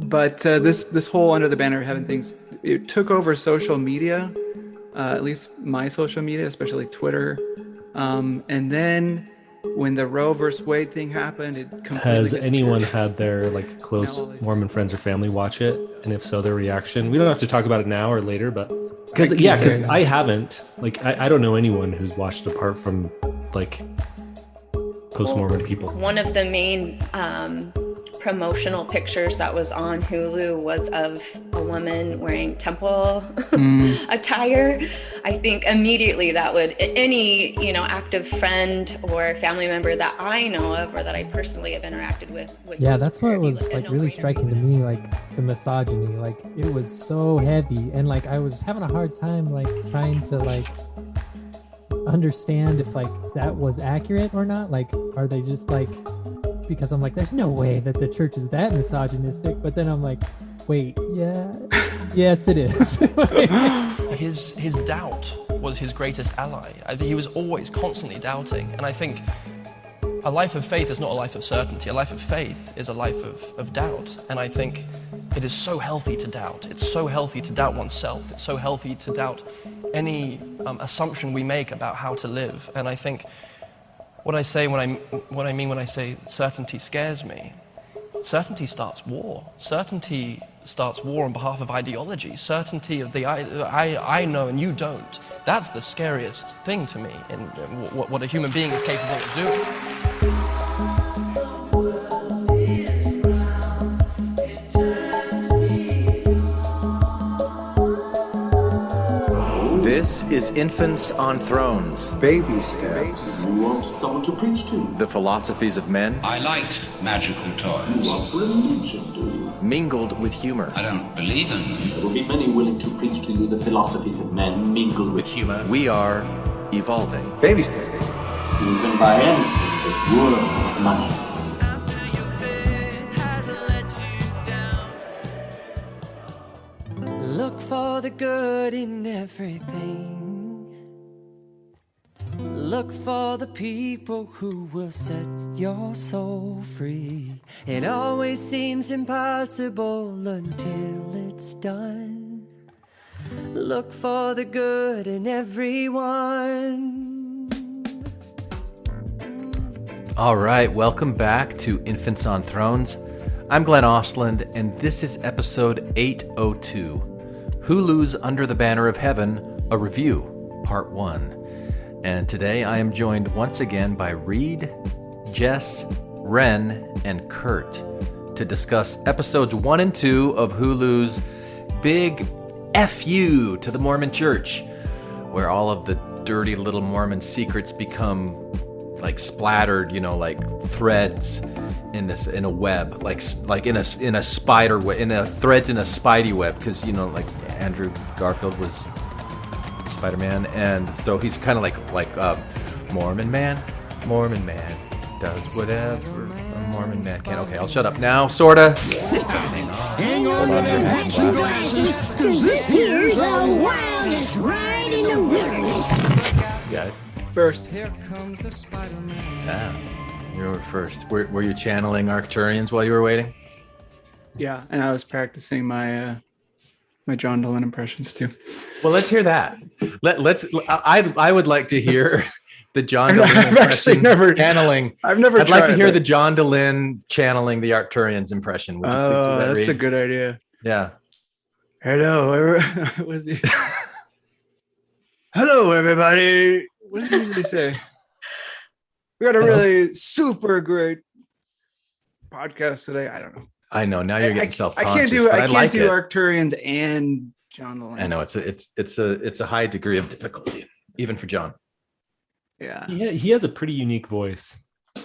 But this whole under the banner of heaven things, it took over social media, at least my social media, especially Twitter. And then when the Roe versus Wade thing happened, it completely Has disappeared. anyone had their like close Mormon friends or family watch it? And if so, their reaction? We don't have to talk about it now or later, but because I haven't. Like I don't know anyone who's watched apart from like post-Mormon people. One of the main promotional pictures that was on Hulu was of a woman wearing temple attire. I think immediately that would, any, active friend or family member that I know of or that I personally have interacted with. Yeah, that's what was like really striking to me, like the misogyny. Like it was so heavy, and like I was having a hard time like trying to like understand if like that was accurate or not. Like, are they just like, because I'm like, there's no way that the church is that misogynistic, but then I'm like, wait, yes it is. His doubt was his greatest ally. I think he was always constantly doubting, and I think a life of faith is not a life of certainty. A life of faith is a life of doubt, and I think it is so healthy to doubt. It's so healthy to doubt oneself. It's so healthy to doubt any assumption we make about how to live. And I think what I mean when I say certainty scares me, certainty starts war. Certainty starts war on behalf of ideology. Certainty of the I know and you don't. That's the scariest thing to me in what a human being is capable of doing. This is Infants on Thrones. Baby steps. You want someone to preach to you. The philosophies of men. I like magical toys. You want religion, do you? Mingled with humor. I don't believe in them. There will be many willing to preach to you the philosophies of men mingled with humor. We are evolving. Baby steps. You can buy anything in this world of money. Look for the good in everything. Look for the people who will set your soul free. It always seems impossible until it's done. Look for the good in everyone. All right, welcome back to Infants on Thrones. I'm Glenn Ostland, and this is episode 802. Hulu's Under the Banner of Heaven, a review, part 1. And today I am joined once again by Reed, Jess, Wren, and Curt to discuss episodes 1 and 2 of Hulu's big FU to the Mormon Church, where all of the dirty little Mormon secrets become like splattered, like threads in a web, like in a spider web, threads in a spidey web, because like Andrew Garfield was Spider-Man, and so he's kind of like Mormon man does whatever a Mormon man can. Okay, I'll shut up now, sorta. Hang on to them hats and glasses, cause this here's the wildest ride in the wilderness. Guys, First. Here comes the Spider-Man. yeah, you were first. Were you channeling Arcturians while you were waiting? Yeah, and I was practicing my my John Dolan impressions too. Well, let's hear that. I would like to hear the John Dolan impression channeling. I've never. I'd like to hear the John Dolan channeling the Arcturians impression. Would you please do that, that's Reed? a good idea. Yeah. Hello, hello, everybody. What does he usually say? We got a really super great podcast today. I don't know. I know. Now you're getting self-conscious. I can't do it. Arcturians and John Dolan. I know it's a high degree of difficulty, even for John. Yeah. He has a pretty unique voice.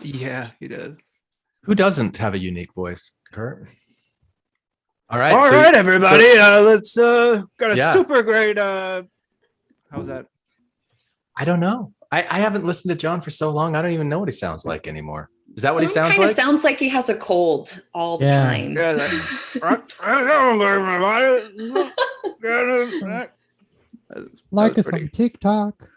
Yeah, he does. Who doesn't have a unique voice, Curt? All right. All right, everybody. Let's got a super great. How's that? I don't know. I haven't listened to John for so long. I don't even know what he sounds like anymore. Is that what he sounds like? Kind of sounds like he has a cold all the time. Yeah, Like us on TikTok.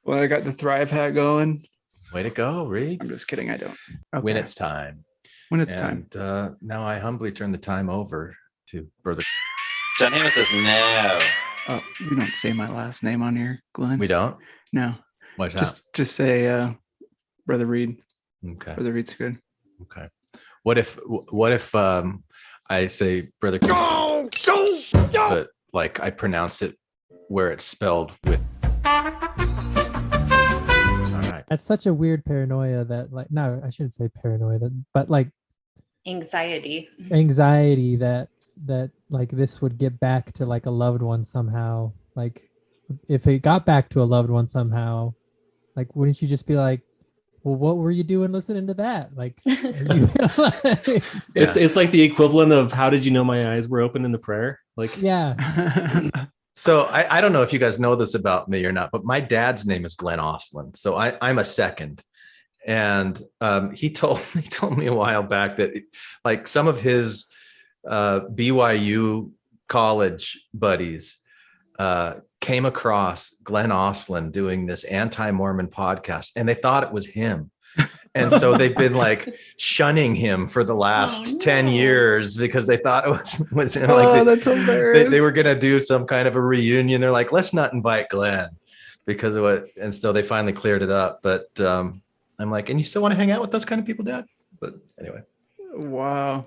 Well, I got the Thrive hat going. Way to go, Reed. I'm just kidding. I don't. When it's time. when it's time. Now I humbly turn the time over to Brother. John Hammond says no. Oh, we don't say my last name on here, Glenn. We don't? No. What's that? Just say Brother Reed. Okay. Brother Reed's good. Okay. What if I say Brother? But like I pronounce it where it's spelled with. That's such a weird paranoia that like, no, I shouldn't say paranoia, but like Anxiety that like this would get back to like a loved one somehow. Like if it got back to a loved one somehow, like wouldn't you just be like, well, what were you doing listening to that? Like, it's like the equivalent of how did you know my eyes were open in the prayer? Like, yeah. So I don't know if you guys know this about me or not, but my dad's name is Glenn Ostlund. So I'm a second. And he told me a while back that like some of his BYU college buddies came across Glenn Ostlund doing this anti-Mormon podcast, and they thought it was him. And so they've been like shunning him for the last 10 years because they thought it was him. Like that's hilarious. They were going to do some kind of a reunion. They're like, let's not invite Glenn because of what. And so they finally cleared it up. But I'm like, and you still want to hang out with those kind of people, Dad? But anyway. Wow.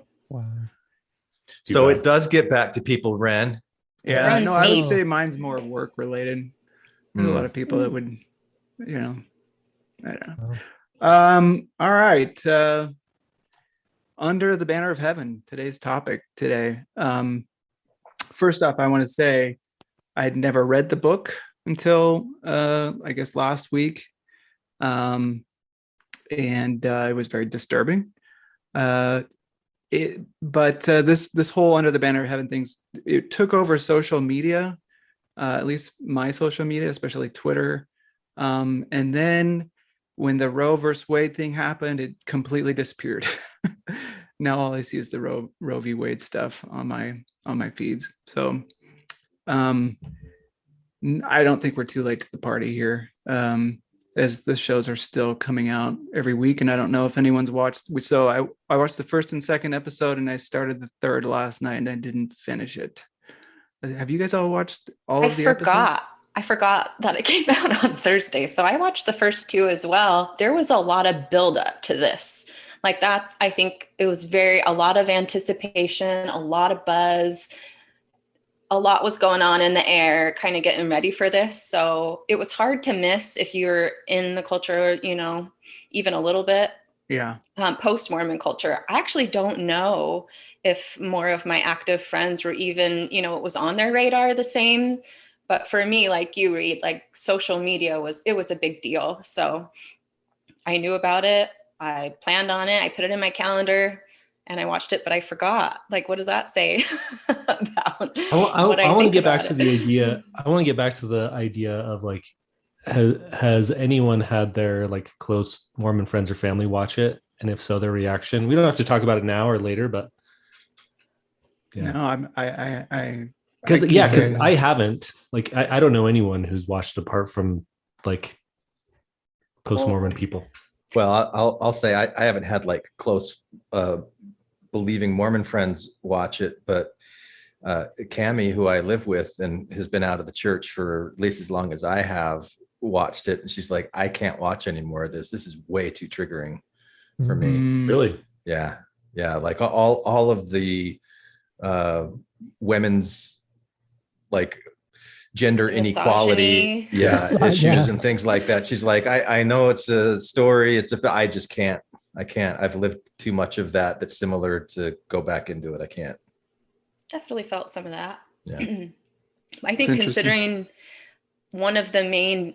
So it does get back to people, Wren. Yeah, no, I would say mine's more work related. There's a lot of people that would, I don't know. All right. Under the Banner of Heaven, today's topic today. First off, I want to say I'd never read the book until I guess last week. And it was very disturbing. But this whole Under the Banner of Heaven things, it took over social media, at least my social media, especially Twitter. And then when the Roe versus Wade thing happened, it completely disappeared. Now all I see is the Roe v. Wade stuff on my feeds. So I don't think we're too late to the party here, as the shows are still coming out every week. And I don't know if anyone's watched. So I watched the first and second episode, and I started the third last night, and I didn't finish it. Have you guys all watched all of the episodes? I forgot that it came out on Thursday. So I watched the first two as well. There was a lot of buildup to this. Like I think it was a lot of anticipation, a lot of buzz, a lot was going on in the air, kind of getting ready for this. So it was hard to miss if you're in the culture, even a little bit. Yeah. Post-Mormon culture. I actually don't know if more of my active friends were even, it was on their radar the same. But for me, like you, Reed, like social media was a big deal. So I knew about it. I planned on it. I put it in my calendar and I watched it, but I forgot. Like, what does that say about I want to get back to the idea. I want to get back to the idea of like, has anyone had their like close Mormon friends or family watch it? And if so, their reaction. We don't have to talk about it now or later, but yeah. No, because I haven't. Like, I don't know anyone who's watched apart from like post-Mormon people. Well, I'll say I haven't had like close believing Mormon friends watch it, but Cammie, who I live with and has been out of the church for at least as long as I have, watched it, and she's like, I can't watch any more of this. This is way too triggering for me. Really? Yeah. Like all of the women's like gender inequality issues and things like that. She's like, I know it's a story, I just can't. I've lived too much of that that's similar to go back into it. I can't. Definitely felt some of that. Yeah. I think considering one of the main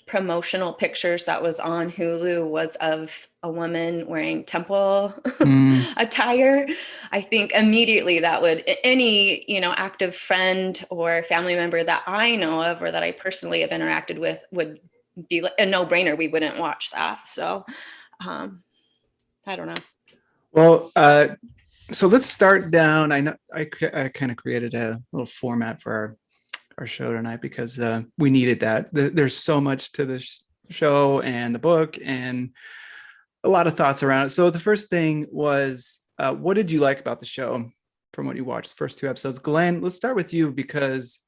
promotional pictures that was on Hulu was of a woman wearing temple attire. I think immediately that would, any, active friend or family member that I know of or that I personally have interacted with would be a no-brainer. We wouldn't watch that. So I don't know. Well, so let's start down. I know I kind of created a little format for our show tonight because we needed that. There's so much to the show and the book, and a lot of thoughts around it. So the first thing was, what did you like about the show from what you watched the first 2 episodes? Glenn, let's start with you because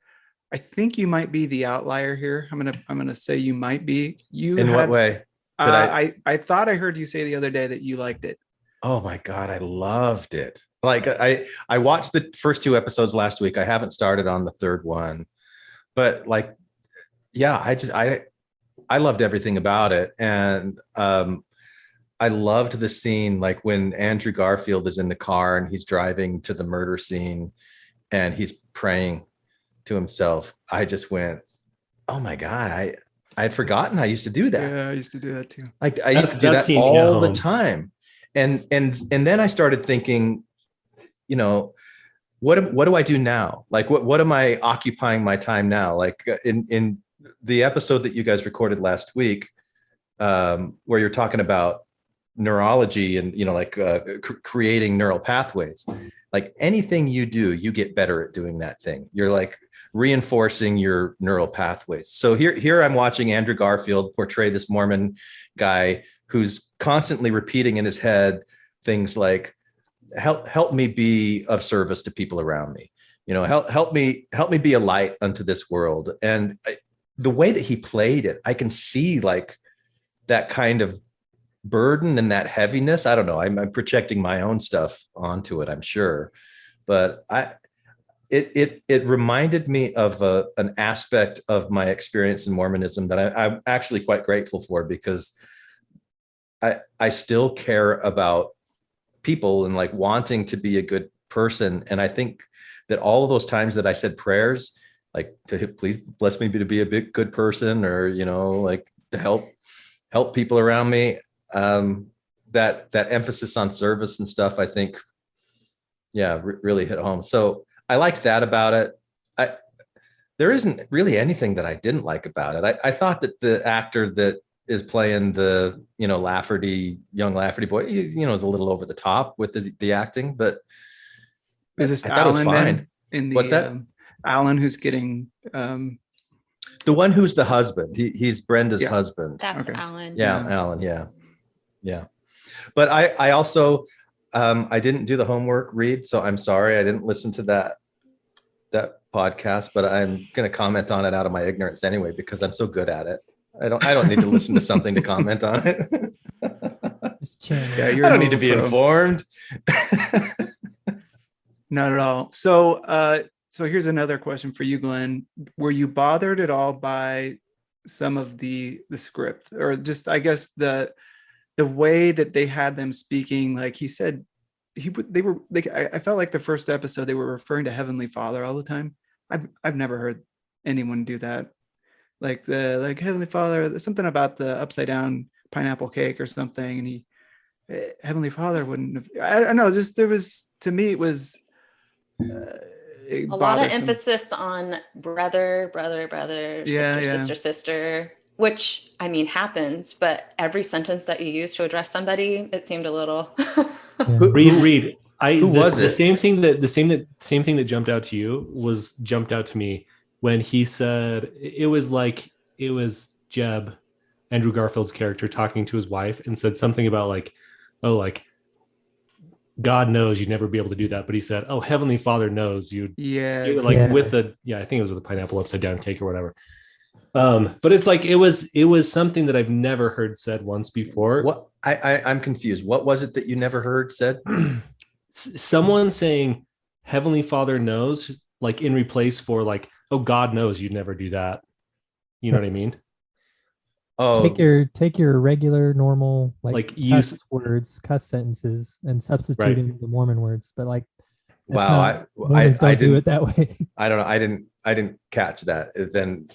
I think you might be the outlier here. I'm gonna say you might be. What way? I thought I heard you say the other day that you liked it. Oh my God, I loved it. Like I watched the first 2 episodes last week. I haven't started on the third one, but like, yeah, I loved everything about it. And I loved the scene, like when Andrew Garfield is in the car and he's driving to the murder scene and he's praying to himself. I just went, oh my God, I had forgotten I used to do that. Yeah, I used to do that too. Like I used to do that all the time. And then I started thinking, you know, what do I do now? Like what am I occupying my time now? Like in the episode that you guys recorded last week, where you're talking about neurology and, you know, like creating neural pathways, like anything you do, you get better at doing that thing. You're like reinforcing your neural pathways. So here I'm watching Andrew Garfield portray this Mormon guy who's constantly repeating in his head things like, help me be of service to people around me, you know, help me be a light unto this world. And the way that he played it, I can see like that kind of burden and that heaviness. I don't know. I'm projecting my own stuff onto it, I'm sure, but it reminded me of an aspect of my experience in Mormonism that I'm actually quite grateful for, because I still care about people and like wanting to be a good person. And I think that all of those times that I said prayers, like to please bless me to be a good person, or, you know, like to help people around me, that emphasis on service and stuff, I think, yeah, really hit home. So I liked that about it. There isn't really anything that I didn't like about it. I thought that the actor that is playing the, you know, young Lafferty boy, you know, is a little over the top with the acting, but is this I thought it was fine. What's that? Alan, who's getting the one who's the husband. He's Brenda's husband. That's okay. Alan. Yeah, Alan. Yeah. But I also I didn't do the homework read, so I'm sorry I didn't listen to that podcast, but I'm going to comment on it out of my ignorance anyway, because I'm so good at it. I don't need to listen to something to comment on it. Yeah, I don't need to be informed. Not at all. So here's another question for you, Glenn. Were you bothered at all by some of the script, or just, I guess, the way that they had them speaking? Like he said, I felt like the first episode they were referring to Heavenly Father all the time. I've never heard anyone do that. Like Heavenly Father, something about the upside down pineapple cake or something, and Heavenly Father wouldn't have. I don't know. Just there was, to me, it was a lot of emphasis on brother, sister, which, I mean, happens, but every sentence that you use to address somebody, it seemed a little. Read. Who was it? The same thing that jumped out to you jumped out to me when he said it was Jeb, Andrew Garfield's character, talking to his wife, and said something about like, oh, like God knows you'd never be able to do that, but he said, oh, Heavenly Father knows you'd. Yeah. With I think it was with a pineapple upside down cake or whatever. But it's like it was something that I've never heard said once before. What I'm confused. What was it that you never heard said? Someone saying Heavenly Father knows, like in replace for like, oh, God knows you'd never do that. You know what I mean? Oh, take your regular normal cuss sentences and substituting the Mormon words, but like, wow, Mormons don't do it that way. I don't know. I didn't catch that. Then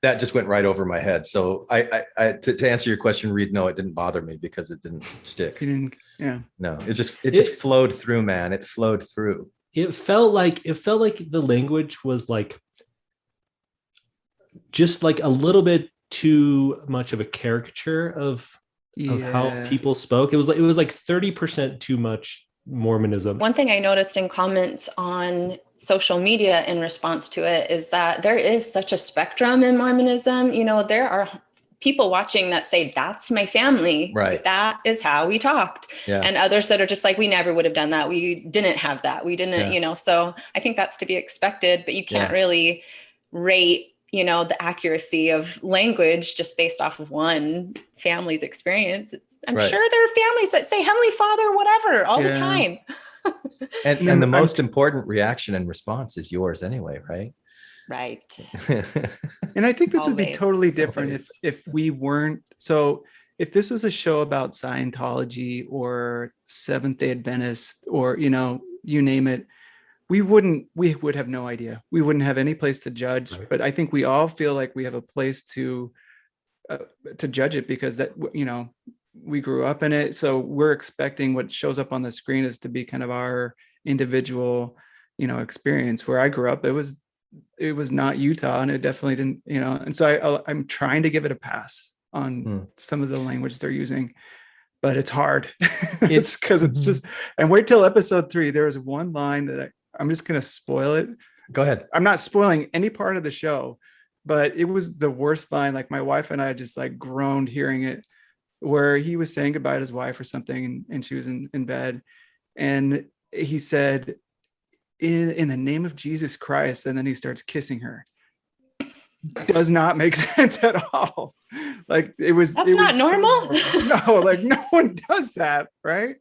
that just went right over my head. So to answer your question, Reed, no, it didn't bother me because it didn't stick. No, it just flowed through, man. It flowed through. It felt like the language was like just like a little bit too much of a caricature of how people spoke. It was like 30% too much Mormonism. One thing I noticed in comments on social media in response to it is that there is such a spectrum in Mormonism. You know, there are people watching that say, that's my family. Right. That is how we talked. Yeah. And others that are just like, we never would have done that. We didn't have that. We didn't, you know, so I think that's to be expected, but you can't really rate, you know, the accuracy of language just based off of one family's experience. I'm sure there are families that say Heavenly Father, whatever, all the time. And the most important reaction and response is yours anyway, right? Right. And I think this would be totally different if we weren't. So if this was a show about Scientology or Seventh-day Adventist or, you know, you name it, we would have no idea. We wouldn't have any place to judge. But I think we all feel like we have a place to judge it because that, you know, we grew up in it. So we're expecting what shows up on the screen is to be kind of our individual, you know, experience. Where I grew up, it was not Utah, and it definitely didn't, you know, and so I'm trying to give it a pass on some of the language they're using, but it's hard. It's because it's just, and wait till episode 3. There was one line that I'm just going to spoil it. Go ahead. I'm not spoiling any part of the show, but it was the worst line. Like my wife and I just like groaned hearing it, where he was saying goodbye to his wife or something, and she was in bed, and he said, in the name of Jesus Christ, and then he starts kissing her. Does not make sense at all. Like that's not normal. No, like no one does that, right?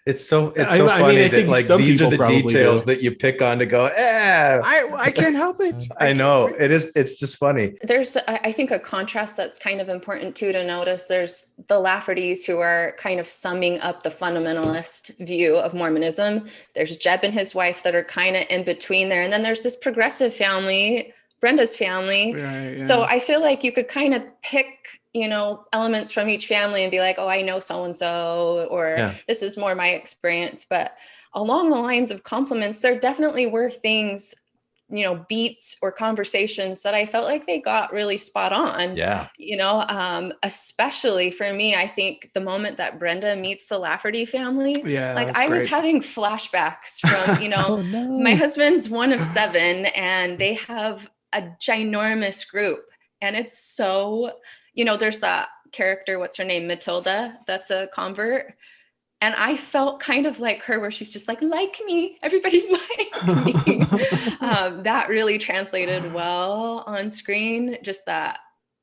It's so funny that like these are the details that you pick on to go, I can't help it. I know it is. It's just funny. There's, I think, a contrast that's kind of important too to notice. There's the Laffertys, who are kind of summing up the fundamentalist view of Mormonism. There's Jeb and his wife that are kind of in between there. And then there's this progressive family, Brenda's family. Right, yeah. So I feel like you could kind of pick, you know, elements from each family and be like, oh, I know so-and-so, or this is more my experience. But along the lines of compliments, there definitely were things, you know, beats or conversations that I felt like they got really spot on. Yeah. You know, especially for me, I think the moment that Brenda meets the Lafferty family, like I was having flashbacks from, you know, my husband's one of 7 and they have a ginormous group. And it's so, you know, there's that character, what's her name? Matilda, that's a convert. And I felt kind of like her, where she's just like me, everybody like me. That really translated well on screen, just that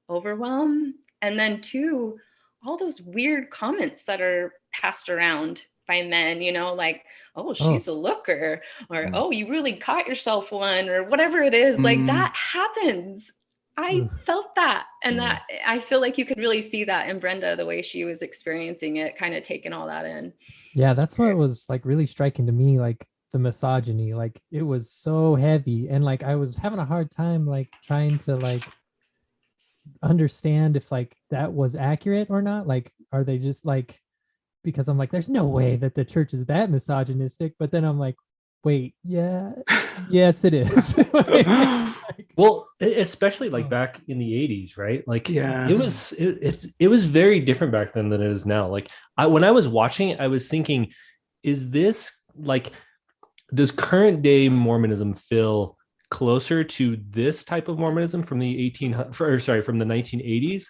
overwhelm. And then 2, all those weird comments that are passed around by men, you know, like, oh, she's a looker, or, oh, you really caught yourself one, or whatever it is. Like that happens. I felt that. And that I feel like you could really see that in Brenda, the way she was experiencing it, kind of taking all that in. Yeah, that's what was like really striking to me, like the misogyny, like it was so heavy. And like I was having a hard time like trying to like understand if like that was accurate or not. Like, are they just like, because I'm like, there's no way that the church is that misogynistic. But then I'm like, wait, yes, it is. Well, especially like back in the 80s, right? Like, it was very different back then than it is now. Like, when I was watching it, I was thinking, is this like, does current day Mormonism feel closer to this type of Mormonism from the from the 1980s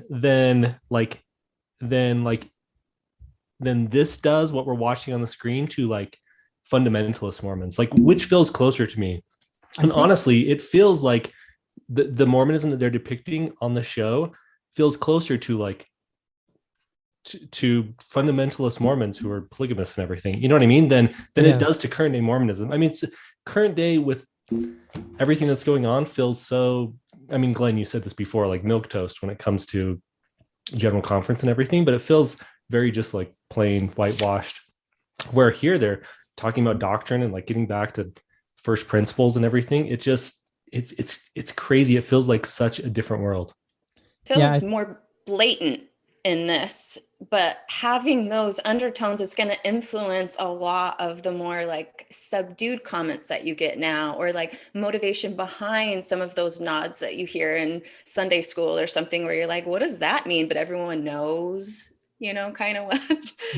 than this does what we're watching on the screen to like fundamentalist Mormons? Like, which feels closer to me? And honestly, it feels like the Mormonism that they're depicting on the show feels closer to like to fundamentalist Mormons who are polygamists and everything. You know what I mean? Than it does to current day Mormonism. I mean, it's current day with everything that's going on feels so. I mean, Glenn, you said this before, like milquetoast when it comes to General Conference and everything, but it feels very just like plain whitewashed. Where here they're talking about doctrine and like getting back to first principles and everything. It just it's crazy. It feels like such a different world. Feels more blatant in this, but having those undertones is going to influence a lot of the more like subdued comments that you get now, or like motivation behind some of those nods that you hear in Sunday school or something, where you're like, what does that mean? But everyone knows, you know, kind of what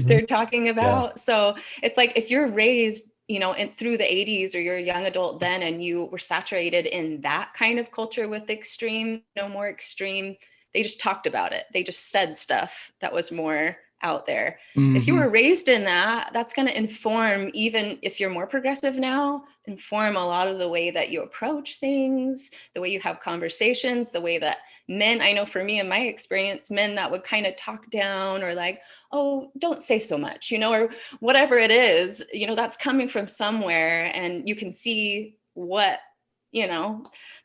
they're talking about. So it's like, if you're raised and through the 80s, or you're a young adult then, and you were saturated in that kind of culture with extreme, more extreme, they just talked about it. They just said stuff that was more out there. Mm-hmm. If you were raised in that, that's going to inform, even if you're more progressive now, inform a lot of the way that you approach things, the way you have conversations, the way that men, I know for me in my experience, men that would kind of talk down or like, oh, don't say so much, or whatever it is, that's coming from somewhere. And you can see what,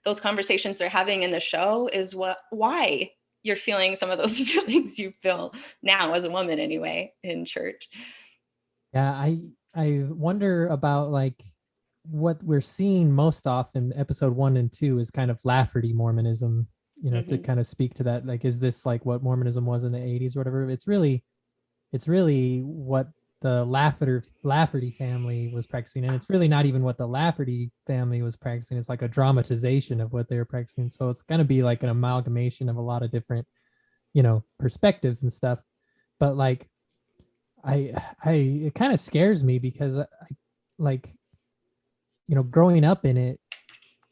those conversations they're having in the show is why you're feeling some of those feelings you feel now as a woman anyway in church. Yeah, I wonder about like what we're seeing most often, episode 1 and 2 is kind of Lafferty Mormonism, to kind of speak to that. Like, is this like what Mormonism was in the 80s or whatever? It's really what the Lafferty family was practicing. And it's really not even what the Lafferty family was practicing. It's like a dramatization of what they were practicing. So it's going to be like an amalgamation of a lot of different, perspectives and stuff. But like, it kind of scares me because growing up in it,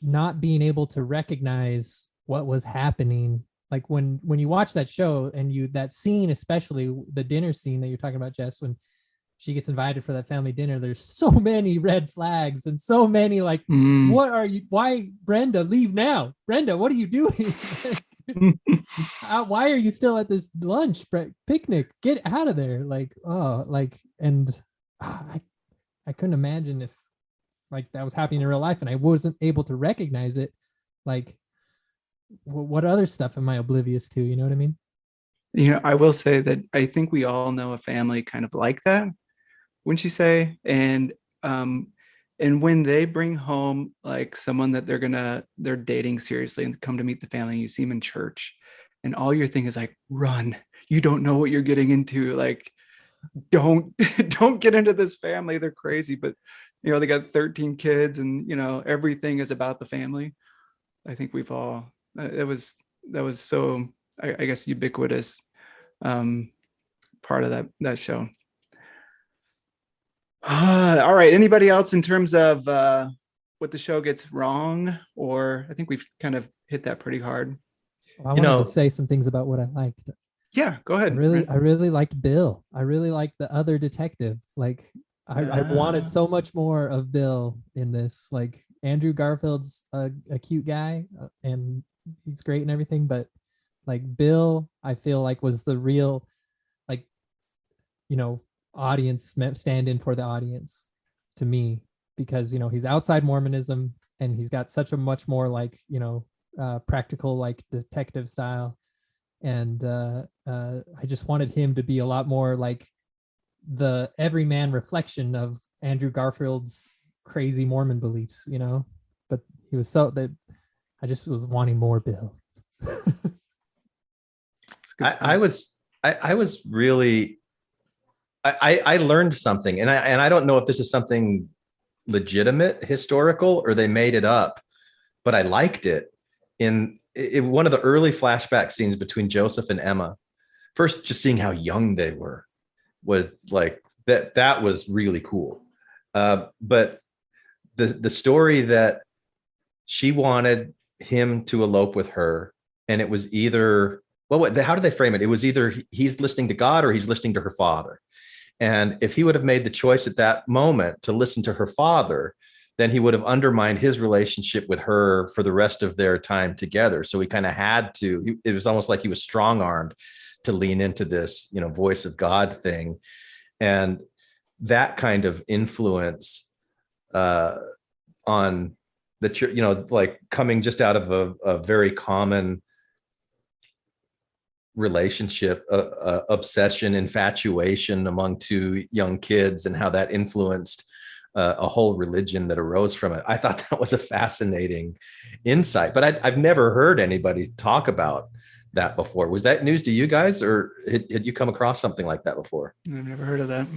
not being able to recognize what was happening. Like when you watch that show and that scene, especially the dinner scene that you're talking about, Jess, when she gets invited for that family dinner, there's so many red flags and so many like, why, Brenda, leave now. Brenda, what are you doing? Why are you still at this lunch picnic? Get out of there. Like, I couldn't imagine if like that was happening in real life and I wasn't able to recognize it. Like, what other stuff am I oblivious to? You know what I mean? I will say that I think we all know a family kind of like that, wouldn't you say? And when they bring home like someone that they're dating seriously and come to meet the family, you see them in church, and all your thing is like, run! You don't know what you're getting into. Like, don't get into this family. They're crazy, but they got 13 kids, and everything is about the family. I think we've all that was so I guess ubiquitous part of that show. All right. Anybody else in terms of what the show gets wrong? Or I think we've kind of hit that pretty hard. Well, I wanted to say some things about what I liked. Yeah, go ahead. I really liked Bill. I really liked the other detective. Like I wanted so much more of Bill in this. Like Andrew Garfield's a cute guy and he's great and everything, but like Bill, I feel like was the real, like, audience stand-in for the audience to me, because he's outside Mormonism and he's got such a much more like practical like detective style, and I just wanted him to be a lot more like the everyman reflection of Andrew Garfield's crazy Mormon beliefs, but he was so that I just was wanting more Bill. I was really I learned something, and I don't know if this is something legitimate, historical, or they made it up, but I liked it. In one of the early flashback scenes between Joseph and Emma, first just seeing how young they were was like that was really cool. But the story that she wanted him to elope with her, and it was either, how did they frame it? It was either he's listening to God or he's listening to her father. And if he would have made the choice at that moment to listen to her father, then he would have undermined his relationship with her for the rest of their time together. So he kind of had to, it was almost like he was strong-armed to lean into this, voice of God thing. And that kind of influence on the church, like coming just out of a very common relationship, obsession, infatuation among two young kids, and how that influenced a whole religion that arose from it. I thought that was a fascinating insight, but I've never heard anybody talk about that before. Was that news to you guys, or had you come across something like that before? I've never heard of that.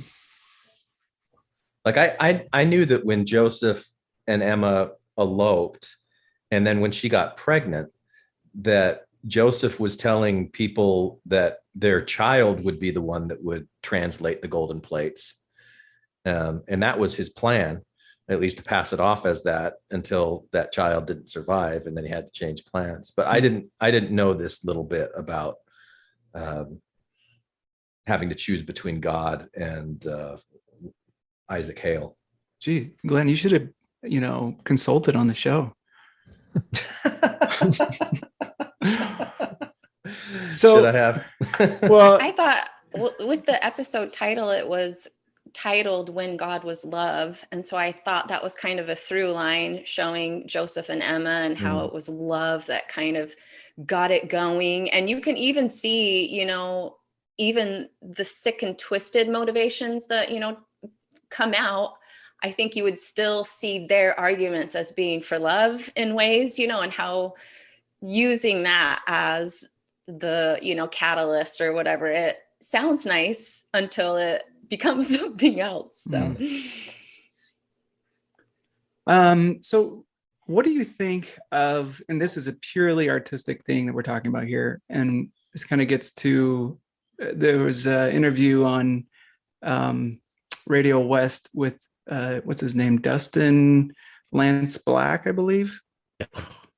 Like I knew that when Joseph and Emma eloped, and then when she got pregnant, that Joseph was telling people that their child would be the one that would translate the golden plates. And that was his plan, at least to pass it off as that until that child didn't survive, and then he had to change plans. But I didn't know this little bit about having to choose between God and Isaac Hale. Gee, Glenn, you should have, consulted on the show. So should I have? Well, I thought with the episode title, it was titled When God Was Love. And so I thought that was kind of a through line showing Joseph and Emma and how it was love that kind of got it going. And you can even see, even the sick and twisted motivations that, come out. I think you would still see their arguments as being for love in ways, and how using that as the, catalyst or whatever, it sounds nice until it becomes something else. So, so what do you think of, and this is a purely artistic thing that we're talking about here, and this kind of gets to, there was an interview on Radio West with, what's his name? Dustin Lance Black, I believe. I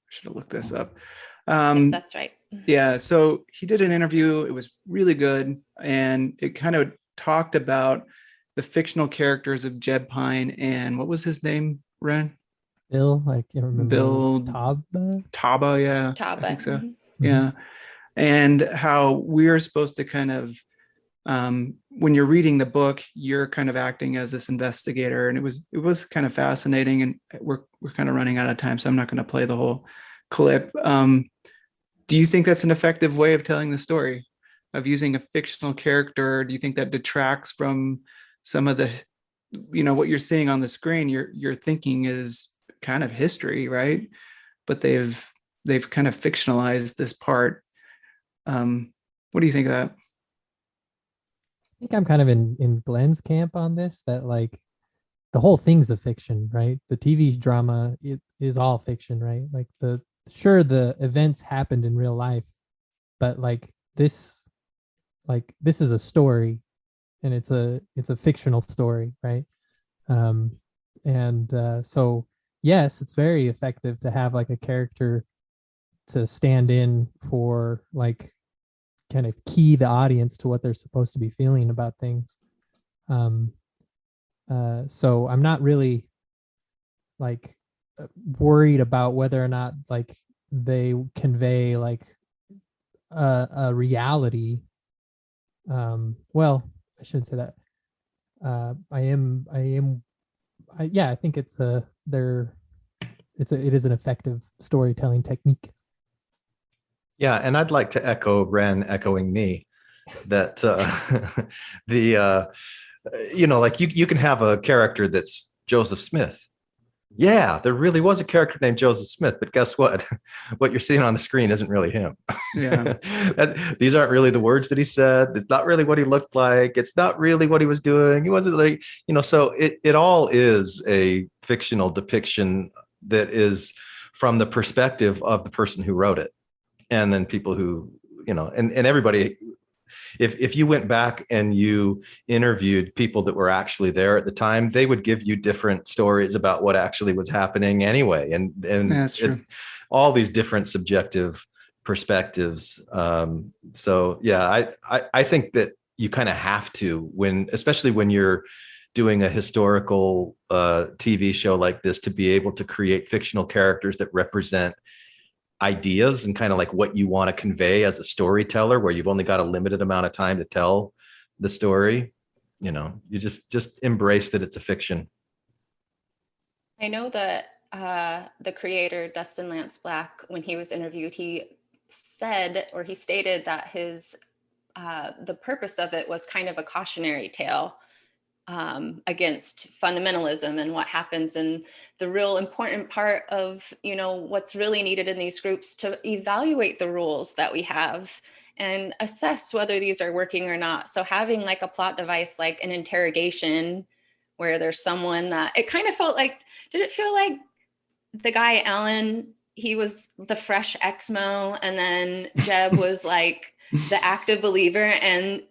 should have looked this up. yes, that's right. Yeah, so he did an interview. It was really good, and it kind of talked about the fictional characters of Jeb Pine and what was his name, Wren? Bill, I can't remember. Bill Taba, yeah. Taba. I think so. Mm-hmm. Yeah. And how we're supposed to kind of, when you're reading the book, you're kind of acting as this investigator, and it was kind of fascinating. And we're kind of running out of time, so I'm not going to play the whole clip. Do you think that's an effective way of telling the story, of using a fictional character? Do you think that detracts from some of the, what you're seeing on the screen? You're thinking is kind of history, right? But they've kind of fictionalized this part. What do you think of that? I think I'm kind of in Glenn's camp on this, that like the whole thing's a fiction, right? The TV drama, it is all fiction, right? Like the events happened in real life, but this is a story, and it's a fictional story, right? So yes, it's very effective to have like a character to stand in for, like, kind of key the audience to what they're supposed to be feeling about things. So I'm not really like worried about whether or not like they convey like a reality. Well, I shouldn't say that. I think it is an effective storytelling technique. Yeah, and I'd like to echo Wren echoing me that you can have a character that's Joseph Smith. Yeah, there really was a character named Joseph Smith, but guess what? What you're seeing on the screen isn't really him. Yeah. These aren't really the words that he said. It's not really what he looked like. It's not really what he was doing. He wasn't like, so it all is a fictional depiction that is from the perspective of the person who wrote it. And then people who, and everybody, if you went back and you interviewed people that were actually there at the time, they would give you different stories about what actually was happening anyway. And that's true. All these different subjective perspectives. So yeah, I think that you kind of have to, especially when you're doing a historical TV show like this, to be able to create fictional characters that represent ideas and kind of like what you want to convey as a storyteller, where you've only got a limited amount of time to tell the story. You just embrace that it's a fiction. I know that the creator, Dustin Lance Black, when he was interviewed, he stated that his the purpose of it was kind of a cautionary tale against fundamentalism and what happens. And the real important part of, what's really needed in these groups to evaluate the rules that we have and assess whether these are working or not. So having like a plot device, like an interrogation where there's someone that it kind of felt like, did it feel like the guy, Alan, he was the fresh Exmo, and then Jeb was like the active believer, and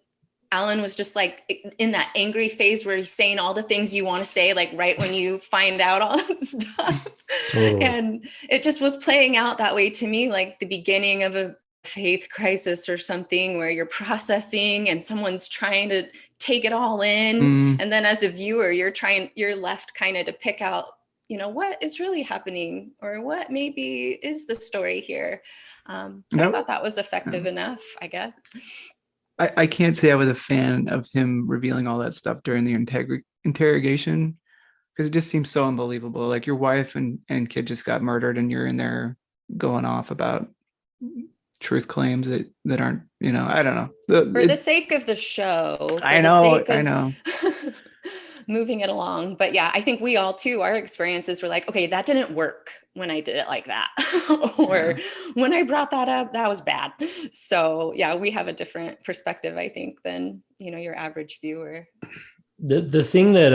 Alan was just like in that angry phase where he's saying all the things you want to say, like right when you find out all that stuff. Totally. And it just was playing out that way to me, like the beginning of a faith crisis or something where you're processing and someone's trying to take it all in. And then as a viewer, you're left kind of to pick out, you know, what is really happening or what maybe is the story here. I thought that was effective enough, I guess. I can't say I was a fan of him revealing all that stuff during the interrogation, because it just seems so unbelievable. Like your wife and kid just got murdered and you're in there going off about truth claims that aren't, you know, I don't know. For the sake of the show. I know. Moving it along. But yeah, I think we all too, our experiences were like, okay, that didn't work when I did it like that. Or when I brought that up, that was bad. So yeah, we have a different perspective, I think, than, you know, your average viewer. The thing that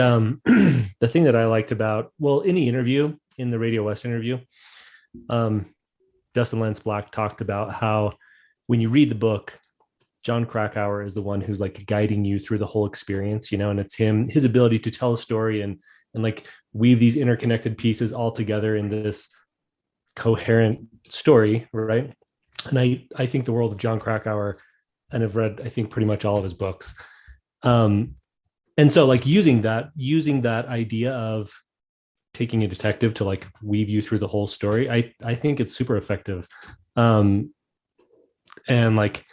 the thing that I liked about, well, in the interview, in the Radio West interview, Dustin Lance Black talked about how when you read the book, John Krakauer is the one who's like guiding you through the whole experience, you know, and it's his ability to tell a story and like weave these interconnected pieces all together in this coherent story, right? And I think the world of John Krakauer, and I've read, I think, pretty much all of his books. And so like using that idea of taking a detective to like weave you through the whole story, I think it's super effective. And like,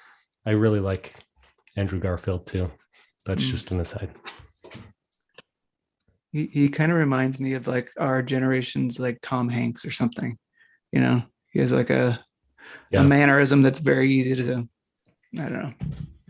I really like Andrew Garfield too. That's just an aside. He kind of reminds me of like our generation's like Tom Hanks or something. You know, he has like a mannerism that's very easy to, I don't know.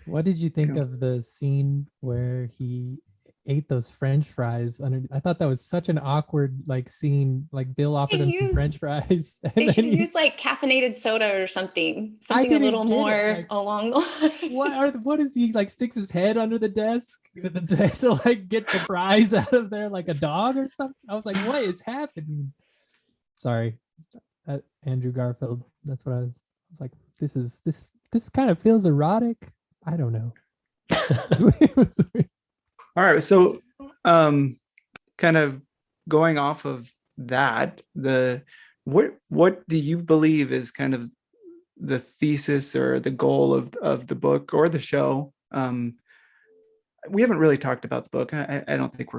What did you think of the scene where he ate those French fries? I thought that was such an awkward like scene. Like Bill offered him some French fries. They should use like caffeinated soda or something a little more like, along the line. What is he like? Sticks his head under the desk to like get the fries out of there like a dog or something. I was like, what is happening? Sorry, Andrew Garfield. That's what I was like. This kind of feels erotic. I don't know. All right, so kind of going off of that, what do you believe is kind of the thesis or the goal of the book or the show? We haven't really talked about the book. I don't think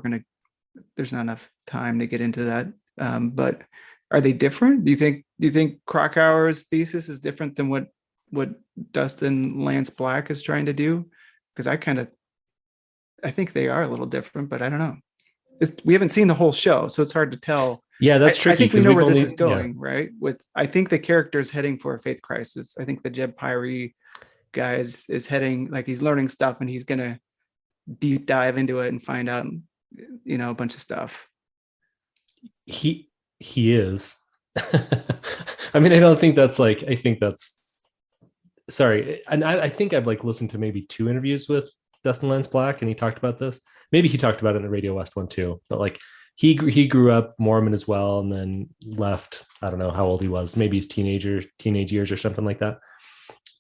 there's not enough time to get into that. But are they different? Do you think Krakauer's thesis is different than what Dustin Lance Black is trying to do? Because I think they are a little different, but I don't know. We haven't seen the whole show, so it's hard to tell. Yeah, that's tricky. I think we know where this is going, right? I think the character's heading for a faith crisis. I think the Jeb Pyrie guy is heading, like he's learning stuff and he's gonna deep dive into it and find out, you know, a bunch of stuff. He is. I mean, I don't think that's like, I think that's, sorry. And I think I've like listened to maybe 2 interviews with Dustin Lance Black, and he talked about this. Maybe he talked about it in the Radio West one too, but like he grew up Mormon as well, and then left. I don't know how old he was, maybe his teenage years or something like that.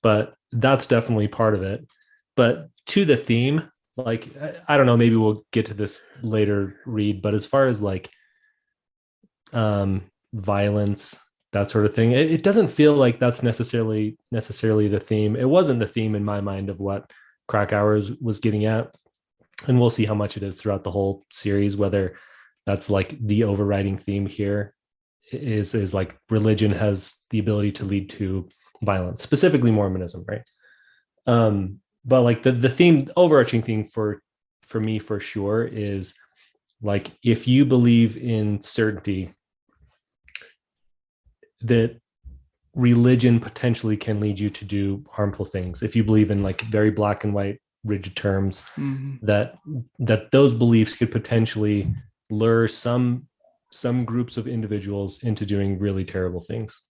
But that's definitely part of it. But to the theme, like, I don't know, maybe we'll get to this later read, but as far as like violence, that sort of thing, it doesn't feel like that's necessarily the theme. It wasn't the theme in my mind of what Krakauer was getting at, and we'll see how much it is throughout the whole series, whether that's like the overriding theme here is like religion has the ability to lead to violence, specifically Mormonism, right? But like the theme, overarching theme for me for sure is like, if you believe in certainty that religion potentially can lead you to do harmful things, if you believe in like very black and white rigid terms, that those beliefs could potentially lure some groups of individuals into doing really terrible things.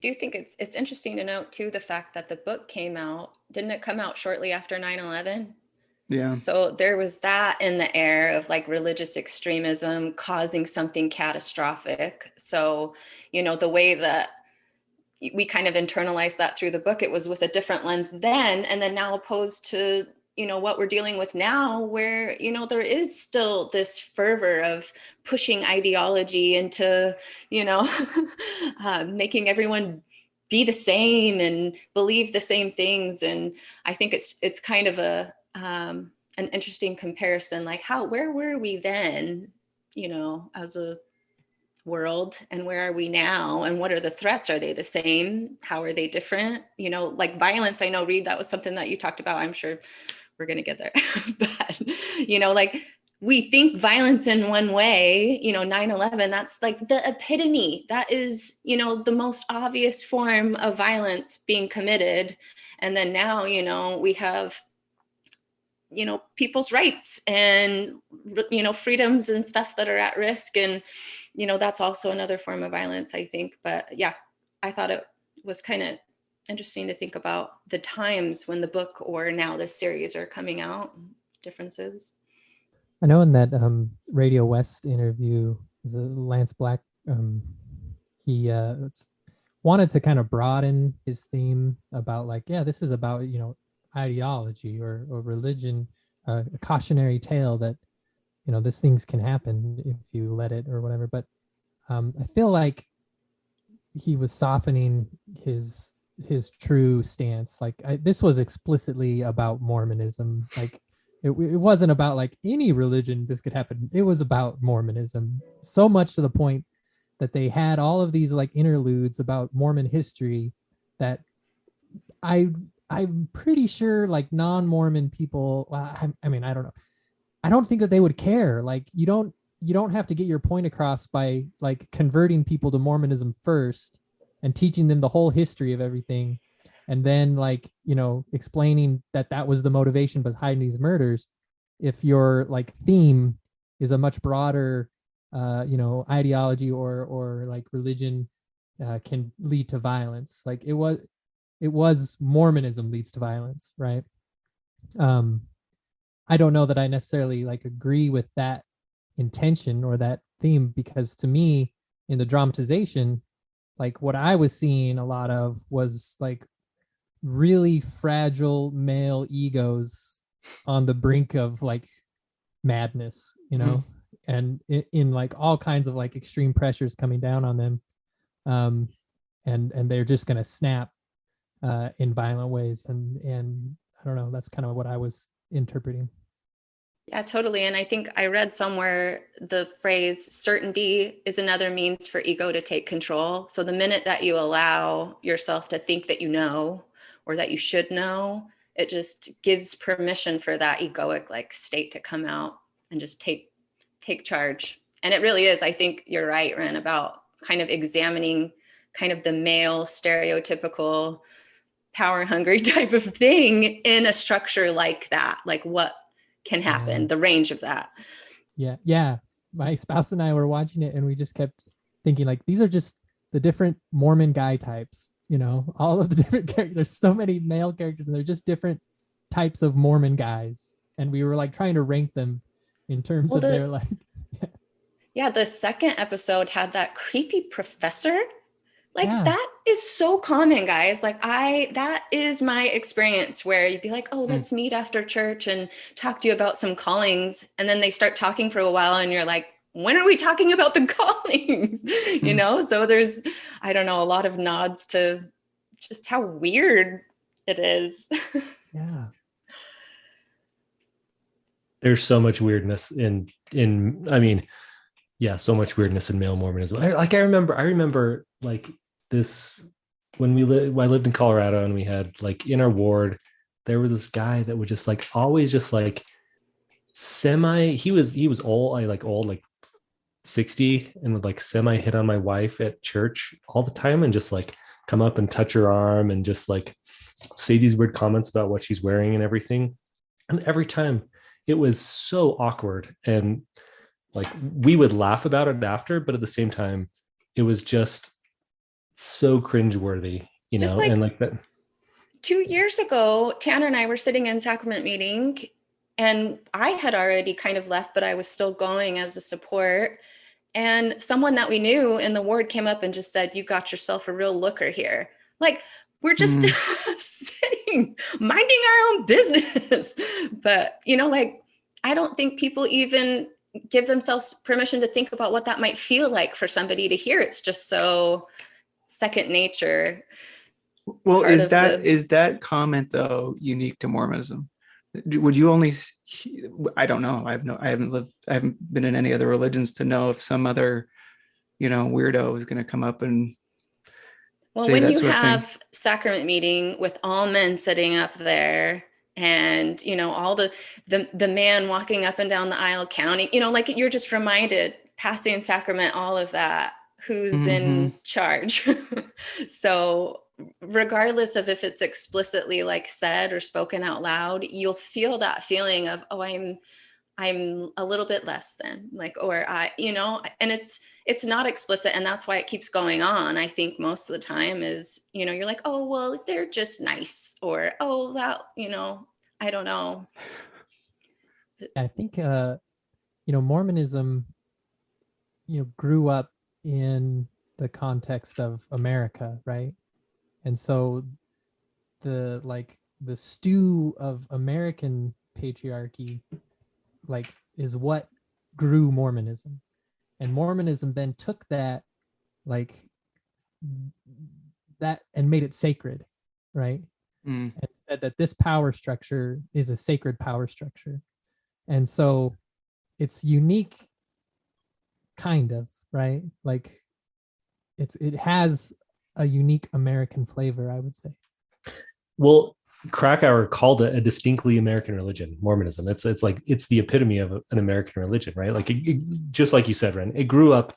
Do you think it's interesting to note too the fact that the book didn't it come out shortly after 9/11? Yeah. So there was that in the air of like religious extremism causing something catastrophic. So, you know, the way that, we kind of internalized that through the book. It was with a different lens then, and then now opposed to, what we're dealing with now, where, there is still this fervor of pushing ideology into, making everyone be the same and believe the same things. And I think it's kind of an interesting comparison, like where were we then, as a world, and where are we now, and what are the threats? Are they the same? How are they different? Like violence, I know, Reed, that was something that you talked about. I'm sure we're going to get there. But, like we think violence in one way, 9/11, that's like the epitome. That is, the most obvious form of violence being committed. And then now, we have, people's rights and, freedoms and stuff that are at risk. And, that's also another form of violence, I think. But yeah, I thought it was kind of interesting to think about the times when the book or now this series are coming out, differences. I know in that Radio West interview, Lance Black, he wanted to kind of broaden his theme about like, this is about, ideology or religion, a cautionary tale that, these things can happen if you let it or whatever. But I feel like he was softening his true stance. Like this was explicitly about Mormonism. Like it wasn't about like any religion this could happen. It was about Mormonism, so much to the point that they had all of these like interludes about Mormon history that I'm pretty sure like non-Mormon people, well, I mean, I don't know. I don't think that they would care. Like you don't have to get your point across by like converting people to Mormonism first and teaching them the whole history of everything. And then like, explaining that was the motivation behind these murders. If your like theme is a much broader, ideology or like religion can lead to violence. Like it was Mormonism leads to violence, right? I don't know that I necessarily like agree with that intention or that theme, because to me in the dramatization, like what I was seeing a lot of was like really fragile male egos on the brink of like madness, and in like all kinds of like extreme pressures coming down on them. And they're just going to snap in violent ways. And I don't know, that's kind of what I was interpreting. Yeah, totally. And I think I read somewhere the phrase certainty is another means for ego to take control. So the minute that you allow yourself to think that you know, or that you should know, it just gives permission for that egoic like state to come out and just take charge. And it really is. I think you're right, Wren, about kind of examining kind of the male stereotypical power hungry type of thing in a structure like that, like what can happen, the range of that. Yeah. My spouse and I were watching it and we just kept thinking like, these are just the different Mormon guy types, all of the different characters. There's so many male characters and they're just different types of Mormon guys. And we were like trying to rank them in terms of their like. Yeah. The second episode had that creepy professor. Like that is so common, guys. Like that is my experience where you'd be like, oh, let's meet after church and talk to you about some callings. And then they start talking for a while and you're like, when are we talking about the callings? So there's, I don't know, a lot of nods to just how weird it is. Yeah. There's so much weirdness in I mean, yeah, so much weirdness in male Mormonism. I remember like this when I lived in Colorado and we had like in our ward, there was this guy that would just like always just like he was old, like 60 and would like semi hit on my wife at church all the time and just like come up and touch her arm and just like say these weird comments about what she's wearing and everything. And every time it was so awkward and like we would laugh about it after, but at the same time, it was just so cringeworthy, like, and like that. 2 years ago, Tanner and I were sitting in sacrament meeting and I had already kind of left, but I was still going as a support. And someone that we knew in the ward came up and just said, you got yourself a real looker here. Like, we're just sitting, minding our own business. But, like, I don't think people even give themselves permission to think about what that might feel like for somebody to hear. It's just so second nature. Well, is that comment though unique to Mormonism? Would you only? I don't know. I haven't been in any other religions to know if some other, weirdo is going to come up and. Well, when you have sacrament meeting with all men sitting up there, and all the man walking up and down the aisle counting, like you're just reminded, passing sacrament, all of that, who's in charge. So regardless of if it's explicitly like said or spoken out loud, you'll feel that feeling of, oh, I'm a little bit less than, like, or and it's not explicit, and that's why it keeps going on. I think most of the time is, you're like, oh, well, they're just nice, or, oh, that, I don't know. I think, Mormonism, grew up in the context of America, right? And so the stew of American patriarchy, is what grew Mormonism. And Mormonism then took that and made it sacred, right? And said that this power structure is a sacred power structure. And so it's unique, kind of, right? It has a unique American flavor, I would say. Well, Krakauer called it a distinctly American religion, Mormonism. It's the epitome of an American religion, right? Just like you said, Wren, it grew up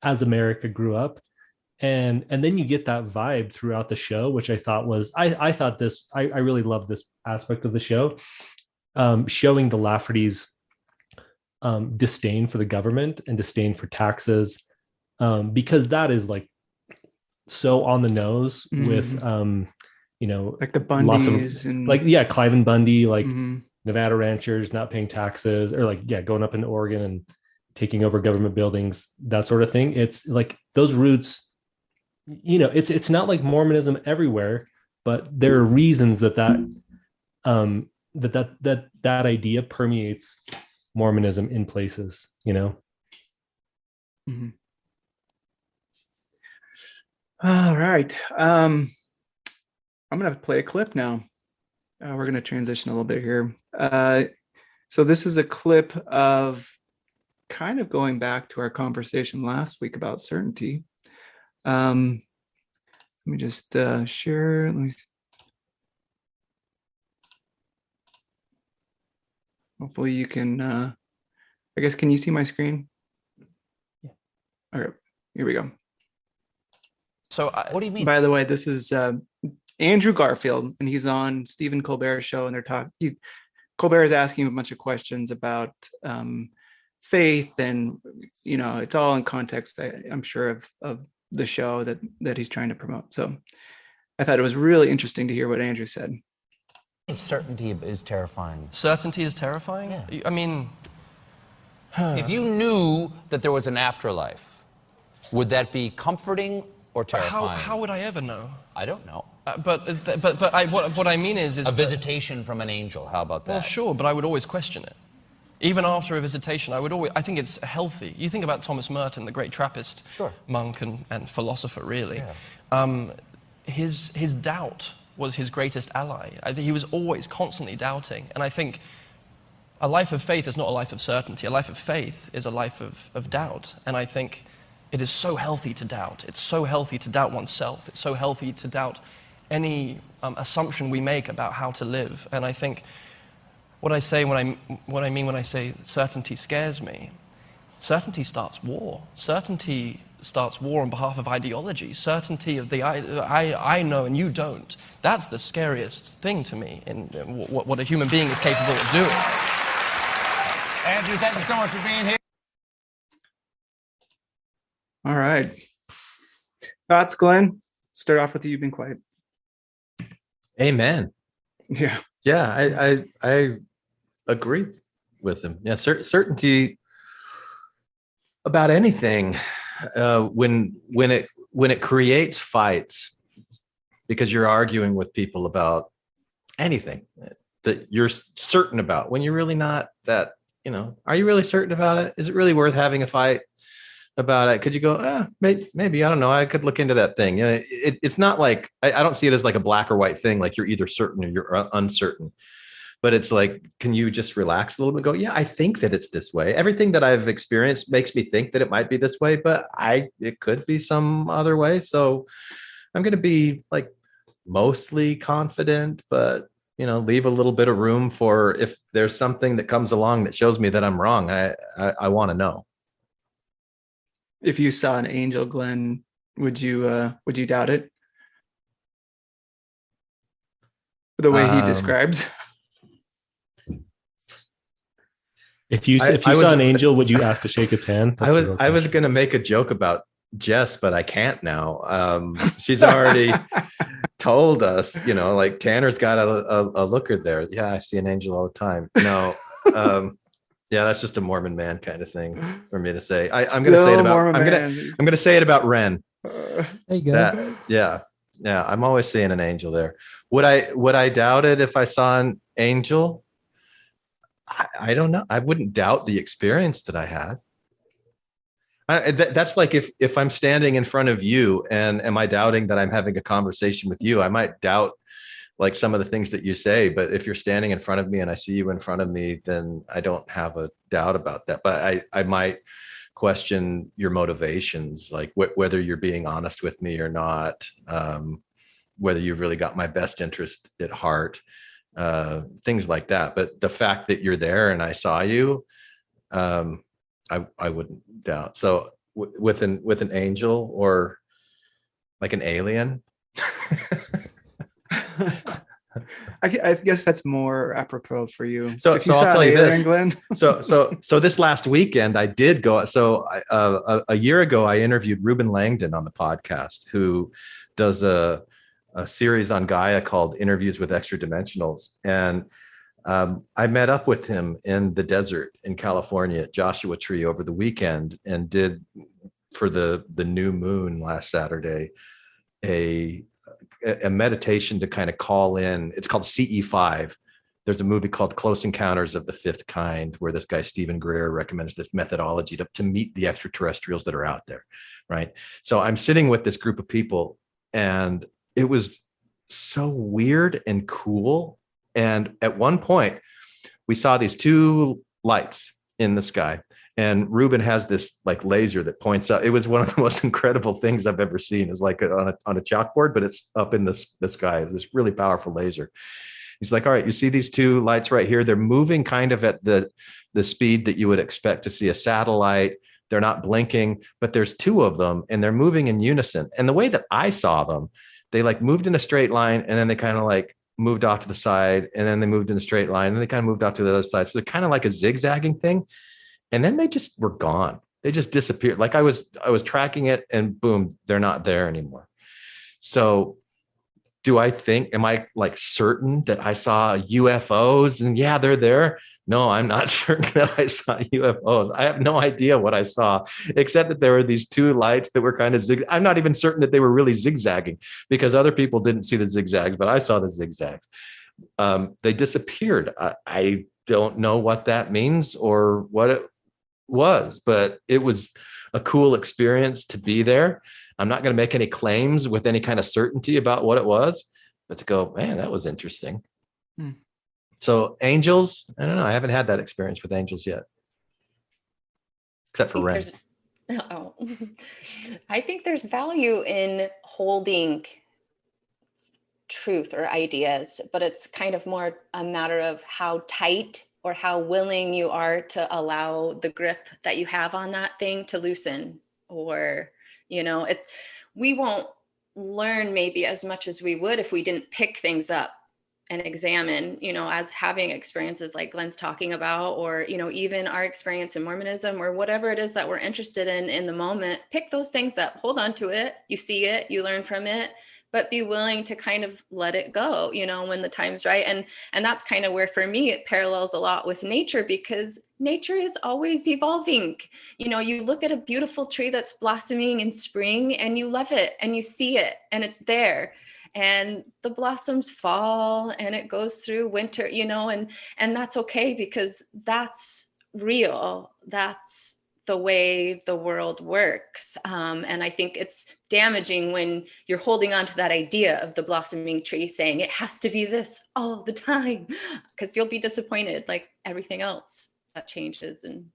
as America grew up, and then you get that vibe throughout the show, which I thought was I really love this aspect of the show, showing the Laffertys' disdain for the government and disdain for taxes, because that is so on the nose with like the Bundys and Clive and Bundy, Nevada ranchers not paying taxes, or going up into Oregon and taking over government buildings, that sort of thing. It's those roots, it's not like Mormonism everywhere, but there are reasons that idea permeates Mormonism in places, All right. I'm going to play a clip now. We're going to transition a little bit here. So this is a clip of kind of going back to our conversation last week about certainty. Let me just share. Let me see. Hopefully you can, I guess, can you see my screen? Yeah. All right, here we go. So what do you mean? By the way, this is Andrew Garfield, and he's on Stephen Colbert's show, and they're talking. Colbert is asking a bunch of questions about faith, and it's all in context, I'm sure, of the show that he's trying to promote. So I thought it was really interesting to hear what Andrew said. Certainty is terrifying. Certainty is terrifying? Yeah. I mean, if you knew that there was an afterlife, would that be comforting or terrifying? How would I ever know? I don't know. What I mean is a visitation from an angel. How about that? Well, sure, but I would always question it. Even after a visitation, I think it's healthy. You think about Thomas Merton, the great Trappist monk and philosopher, really. Yeah. His doubt was his greatest ally. I think he was always constantly doubting. And I think a life of faith is not a life of certainty. A life of faith is a life of doubt. And I think it is so healthy to doubt. It's so healthy to doubt oneself. It's so healthy to doubt any assumption we make about how to live. And I think what I mean when I say certainty scares me, certainty starts war. Certainty starts war on behalf of ideology. Certainty of the I know and you don't. That's the scariest thing to me in what a human being is capable of doing. Andrew, thank you so much for being here. All right. Thoughts, Glenn? Start off with you. You've been quiet. Amen. Yeah. Yeah, I agree with him. Yeah, certainty about anything when it creates fights because you're arguing with people about anything that you're certain about when you're really not that, are you really certain about it? Is it really worth having a fight about it? Could you go, maybe, I don't know. I could look into that thing. It's not like, I don't see it as like a black or white thing. Like you're either certain or you're uncertain, but it's like, can you just relax a little bit? Go, yeah, I think that it's this way. Everything that I've experienced makes me think that it might be this way, but it could be some other way. So I'm going to be like mostly confident, but leave a little bit of room for if there's something that comes along that shows me that I'm wrong. I want to know. If you saw an angel, Glenn, would you doubt it? The way he describes. If you saw an angel, would you ask to shake its hand? I was going to make a joke about Jess, but I can't now. She's already told us, like Tanner's got a looker there. Yeah, I see an angel all the time. No, yeah, that's just a Mormon man kind of thing for me to say. I'm going to say it about. I'm going to say it about Wren. There you go. Yeah. I'm always seeing an angel there. Would I doubt it if I saw an angel? I don't know. I wouldn't doubt the experience that I had. That's like if I'm standing in front of you and am I doubting that I'm having a conversation with you? I might doubt like some of the things that you say, but if you're standing in front of me and I see you in front of me, then I don't have a doubt about that. But I might question your motivations, like whether you're being honest with me or not, whether you've really got my best interest at heart, things like that. But the fact that you're there and I saw you, I wouldn't doubt. So with an angel or like an alien. I guess that's more apropos for you. So I'll tell you this. Glenn. So this last weekend I did go. So a year ago I interviewed Ruben Langdon on the podcast, who does a series on Gaia called Interviews with Extra Dimensionals, and I met up with him in the desert in California at Joshua Tree over the weekend and did for the new moon last Saturday a meditation to kind of call in. It's called CE5. There's a movie called Close Encounters of the Fifth Kind, where this guy, Stephen Greer, recommends this methodology to meet the extraterrestrials that are out there. Right. So I'm sitting with this group of people and it was so weird and cool. And at one point we saw these two lights in the sky. And Ruben has this like laser that points up. It was one of the most incredible things I've ever seen. It's like on a chalkboard, but it's up in the sky. This really powerful laser. He's like, all right, you see these two lights right here? They're moving kind of at the speed that you would expect to see a satellite. They're not blinking, but there's two of them and they're moving in unison. And the way that I saw them, they like moved in a straight line and then they kind of like moved off to the side and then they moved in a straight line and they kind of moved off to the other side. So they're kind of like a zigzagging thing. And then they just were gone. They just disappeared. Like I was tracking it and boom, they're not there anymore. So am I like certain that I saw UFOs and yeah, they're there? No, I'm not certain that I saw UFOs. I have no idea what I saw, except that there were these two lights that were kind of I'm not even certain that they were really zigzagging because other people didn't see the zigzags, but I saw the zigzags. They disappeared. I don't know what that means or what it was, but it was a cool experience to be there. I'm not going to make any claims with any kind of certainty about what it was, but to go, man, that was interesting. So angels, I don't know. I haven't had that experience with angels yet, except for Wren. I think there's value in holding truth or ideas, but it's kind of more a matter of how tight or how willing you are to allow the grip that you have on that thing to loosen, or, we won't learn maybe as much as we would if we didn't pick things up and examine, as having experiences like Glenn's talking about, or, even our experience in Mormonism or whatever it is that we're interested in the moment, pick those things up, hold on to it. You see it, you learn from it, but be willing to kind of let it go, when the time's right. And that's kind of where, for me, it parallels a lot with nature, because nature is always evolving. You look at a beautiful tree that's blossoming in spring and you love it and you see it and it's there. and the blossoms fall and it goes through winter, and that's okay, because that's real. That's the way the world works. And I think it's damaging when you're holding on to that idea of the blossoming tree saying it has to be this all the time, because you'll be disappointed like everything else that changes and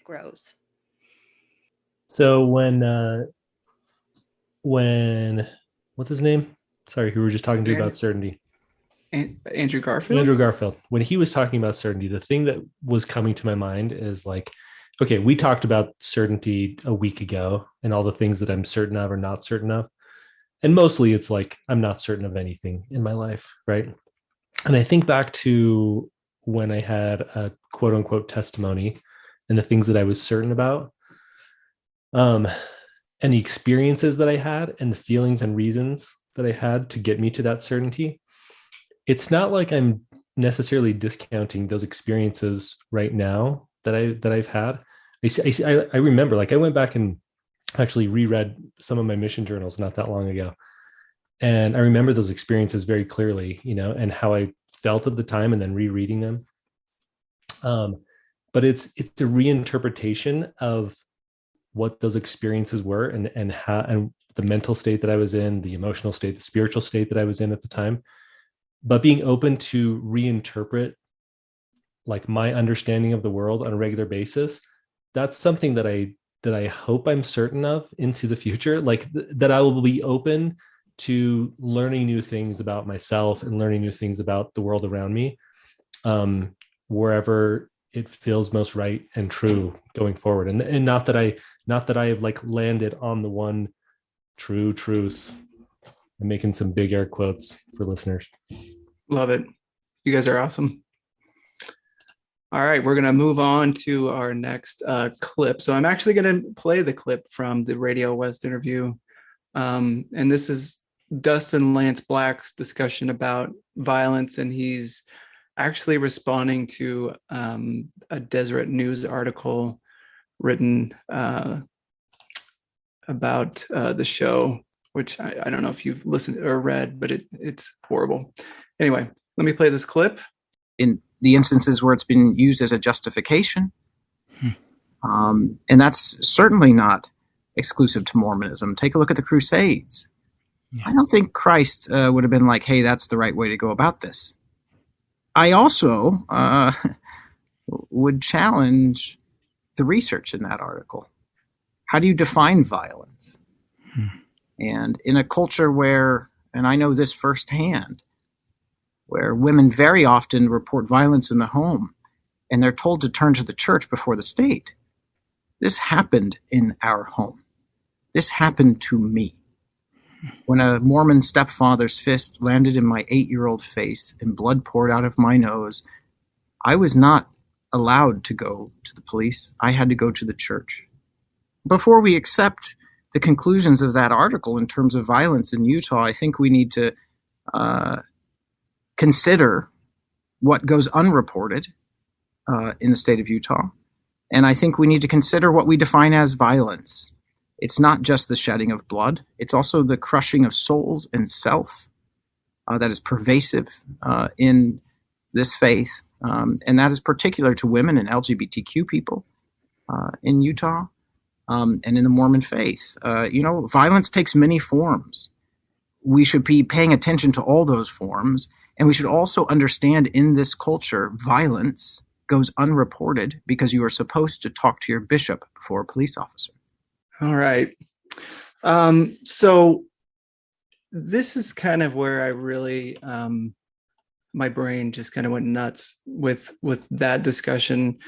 grows. So when what's his name? Sorry, who we were just talking to about certainty. Andrew Garfield. Andrew Garfield. When he was talking about certainty, the thing that was coming to my mind is like, okay, we talked about certainty a week ago and all the things that I'm certain of or not certain of. And mostly it's like, I'm not certain of anything in my life, right? And I think back to when I had a quote unquote testimony and the things that I was certain about, and the experiences that I had and the feelings and reasons that I had to get me to that certainty. It's not like I'm necessarily discounting those experiences right now that I've had. I remember, like, I went back and actually reread some of my mission journals not that long ago, and I remember those experiences very clearly, and how I felt at the time, and then rereading them. But it's a reinterpretation of what those experiences were, and how, and the mental state that I was in, the emotional state, the spiritual state that I was in at the time. But being open to reinterpret like my understanding of the world on a regular basis, that's something that I hope I'm certain of into the future, like that I will be open to learning new things about myself and learning new things about the world around me, wherever it feels most right and true going forward. And not that I have like landed on the one true truth. I'm making some big air quotes for listeners. Love it. You guys are awesome. All right, we're going to move on to our next clip. So I'm actually going to play the clip from the Radio West interview. And this is Dustin Lance Black's discussion about violence. And he's actually responding to a Deseret News article written about the show, which I don't know if you've listened or read, but it's horrible. Anyway, let me play this clip. In the instances where it's been used as a justification, and that's certainly not exclusive to Mormonism. Take a look at the Crusades. Yeah. I don't think Christ would have been like, hey, that's the right way to go about this. I also would challenge the research in that article. How do you define violence? And in a culture where, and I know this firsthand, where women very often report violence in the home and they're told to turn to the church before the state. This happened in our home. This happened to me. When a Mormon stepfather's fist landed in my 8-year-old face and blood poured out of my nose, I was not allowed to go to the police. I had to go to the church. Before we accept the conclusions of that article in terms of violence in Utah, I think we need to consider what goes unreported in the state of Utah. And I think we need to consider what we define as violence. It's not just the shedding of blood. It's also the crushing of souls and self that is pervasive in this faith. And that is particular to women and LGBTQ people in Utah and in the Mormon faith. Violence takes many forms. We should be paying attention to all those forms. And we should also understand in this culture, violence goes unreported because you are supposed to talk to your bishop before a police officer. All right. So this is kind of where I really, my brain just kind of went nuts with that discussion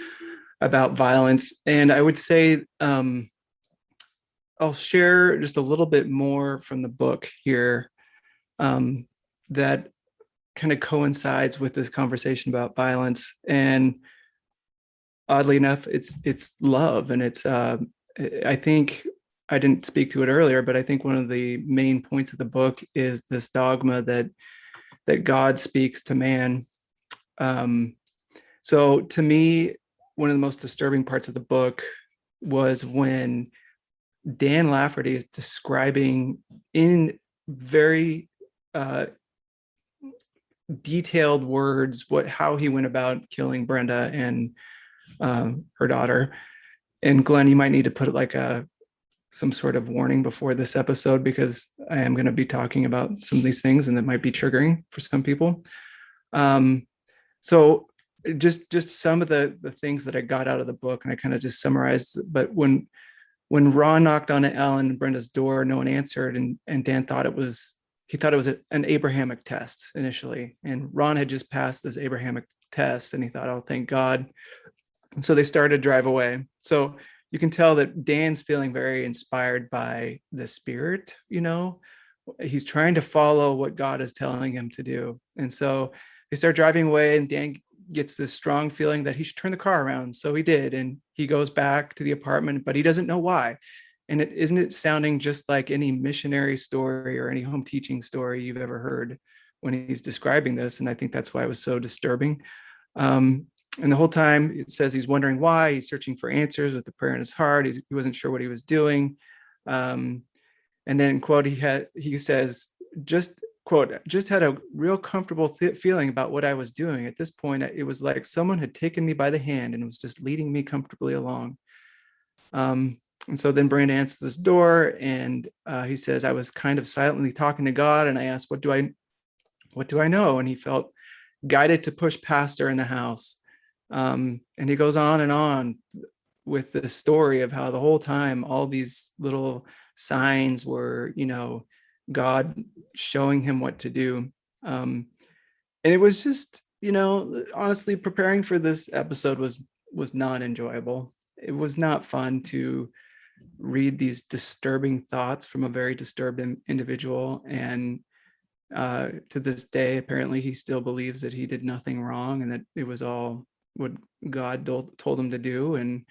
about violence. And I would say I'll share just a little bit more from the book here that kind of coincides with this conversation about violence. And oddly enough, it's love. And it's, I think I didn't speak to it earlier, but I think one of the main points of the book is this dogma that God speaks to man. So to me, one of the most disturbing parts of the book was when Dan Lafferty is describing in very detailed words how he went about killing Brenda and her daughter. And Glenn, you might need to put like some sort of warning before this episode, because I am going to be talking about some of these things, and that might be triggering for some people. So just some of the things that I got out of the book, and I kind of just summarized. But when Ron knocked on Ellen and Brenda's door, no one answered, and Dan thought it was an Abrahamic test initially, and Ron had just passed this Abrahamic test, and he thought, oh, thank God. And so they started to drive away. So you can tell that Dan's feeling very inspired by the Spirit. He's trying to follow what God is telling him to do. And so they start driving away, and Dan gets this strong feeling that he should turn the car around. So he did, and he goes back to the apartment, but he doesn't know why. And isn't it sounding just like any missionary story or any home teaching story you've ever heard when he's describing this? And I think that's why it was so disturbing. And the whole time it says he's wondering why. He's searching for answers with the prayer in his heart. He wasn't sure what he was doing. And then, quote, he says, just had a real comfortable feeling about what I was doing. At this point, it was like someone had taken me by the hand and was just leading me comfortably along. And so then Brandon answers this door, and he says, I was kind of silently talking to God, and I asked, what do I know? And he felt guided to push past her in the house. And he goes on with the story of how the whole time, all these little signs were, God showing him what to do. And it was just, honestly, preparing for this episode was not enjoyable. It was not fun to read these disturbing thoughts from a very disturbed individual. And to this day, apparently he still believes that he did nothing wrong and that it was all what God told him to do. And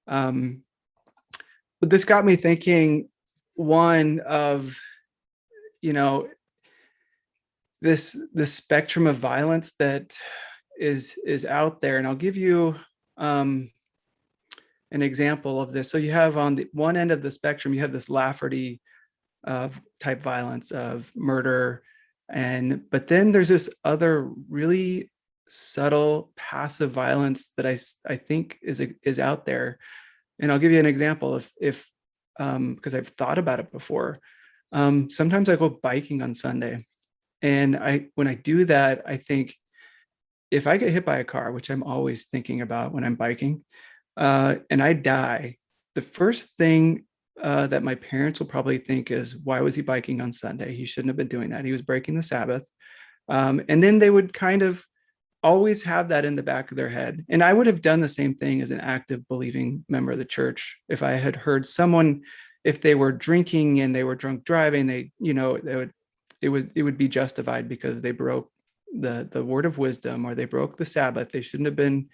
but this got me thinking, one, of this spectrum of violence that is out there. And I'll give you an example of this. So you have on the one end of the spectrum, you have this Lafferty type violence of murder, but then there's this other really subtle passive violence that I think is out there. And I'll give you an example. If because I've thought about it before. Sometimes I go biking on Sunday, and when I do that, I think, if I get hit by a car, which I'm always thinking about when I'm biking, and I die, the first thing that my parents will probably think is, why was he biking on Sunday? He shouldn't have been doing that. He was breaking the Sabbath. And then they would kind of always have that in the back of their head. And I would have done the same thing as an active believing member of the church. If I had heard someone, if they were drinking and they were drunk driving, it would be justified because they broke the word of wisdom, or they broke the Sabbath. They shouldn't have been,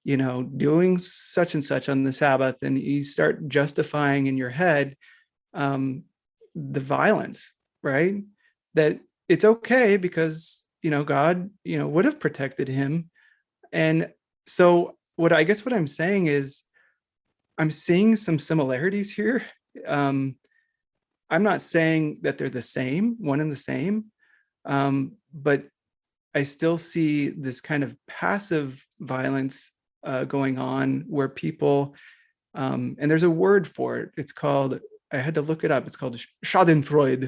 doing such and such on the Sabbath. And you start justifying in your head the violence, right? That it's okay because, God, would have protected him. And so what I'm saying is, I'm seeing some similarities here. I'm not saying that they're the same, one and the same, but I still see this kind of passive violence going on where people, and there's a word for it. It's called, I had to look it up. It's called Schadenfreude. I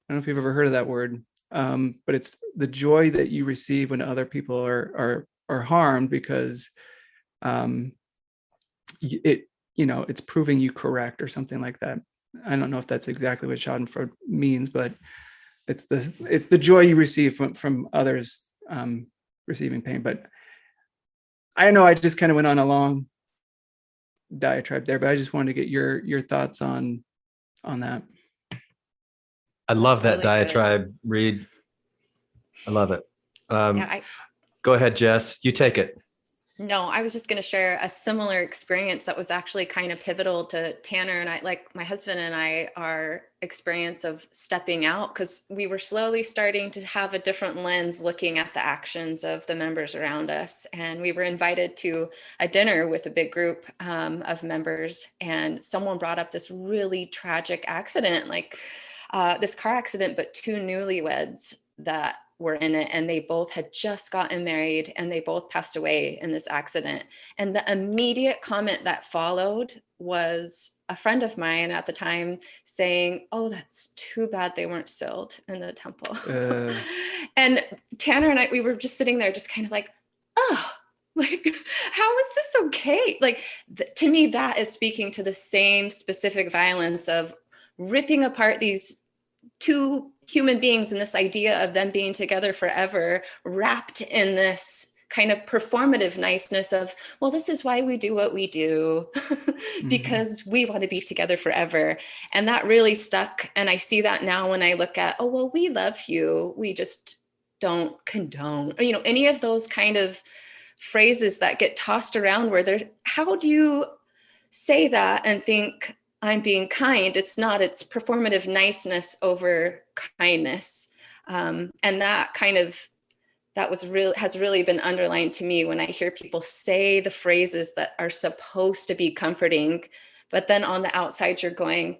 don't know if you've ever heard of that word, but it's the joy that you receive when other people are harmed because it's proving you correct or something like that. I don't know if that's exactly what Schadenfreude means, but it's the joy you receive from others receiving pain. But I know I just kind of went on a long diatribe there, but I just wanted to get your thoughts on that. I love that diatribe, Reed. I love it. Go ahead, Jess. You take it. No, I was just going to share a similar experience that was actually kind of pivotal to Tanner and I, like my husband and I, our experience of stepping out, because we were slowly starting to have a different lens looking at the actions of the members around us. And we were invited to a dinner with a big group of members, and someone brought up this really tragic accident, like this car accident, but two newlyweds that were in it, and they both had just gotten married, and they both passed away in this accident. And the immediate comment that followed was a friend of mine at the time saying, "Oh, that's too bad they weren't sealed in the temple." And Tanner and I, we were just sitting there just kind of like, oh, like, how is this okay? Like, to me, that is speaking to the same specific violence of ripping apart these two human beings and this idea of them being together forever, wrapped in this kind of performative niceness of, well, this is why we do what we do, because we want to be together forever. And that really stuck. And I see that now when I look at, oh, well, we love you, we just don't condone, or, any of those kind of phrases that get tossed around where they're, how do you say that and think I'm being kind? It's not, it's performative niceness over kindness. And that kind of, has really been underlined to me when I hear people say the phrases that are supposed to be comforting, but then on the outside, you're going,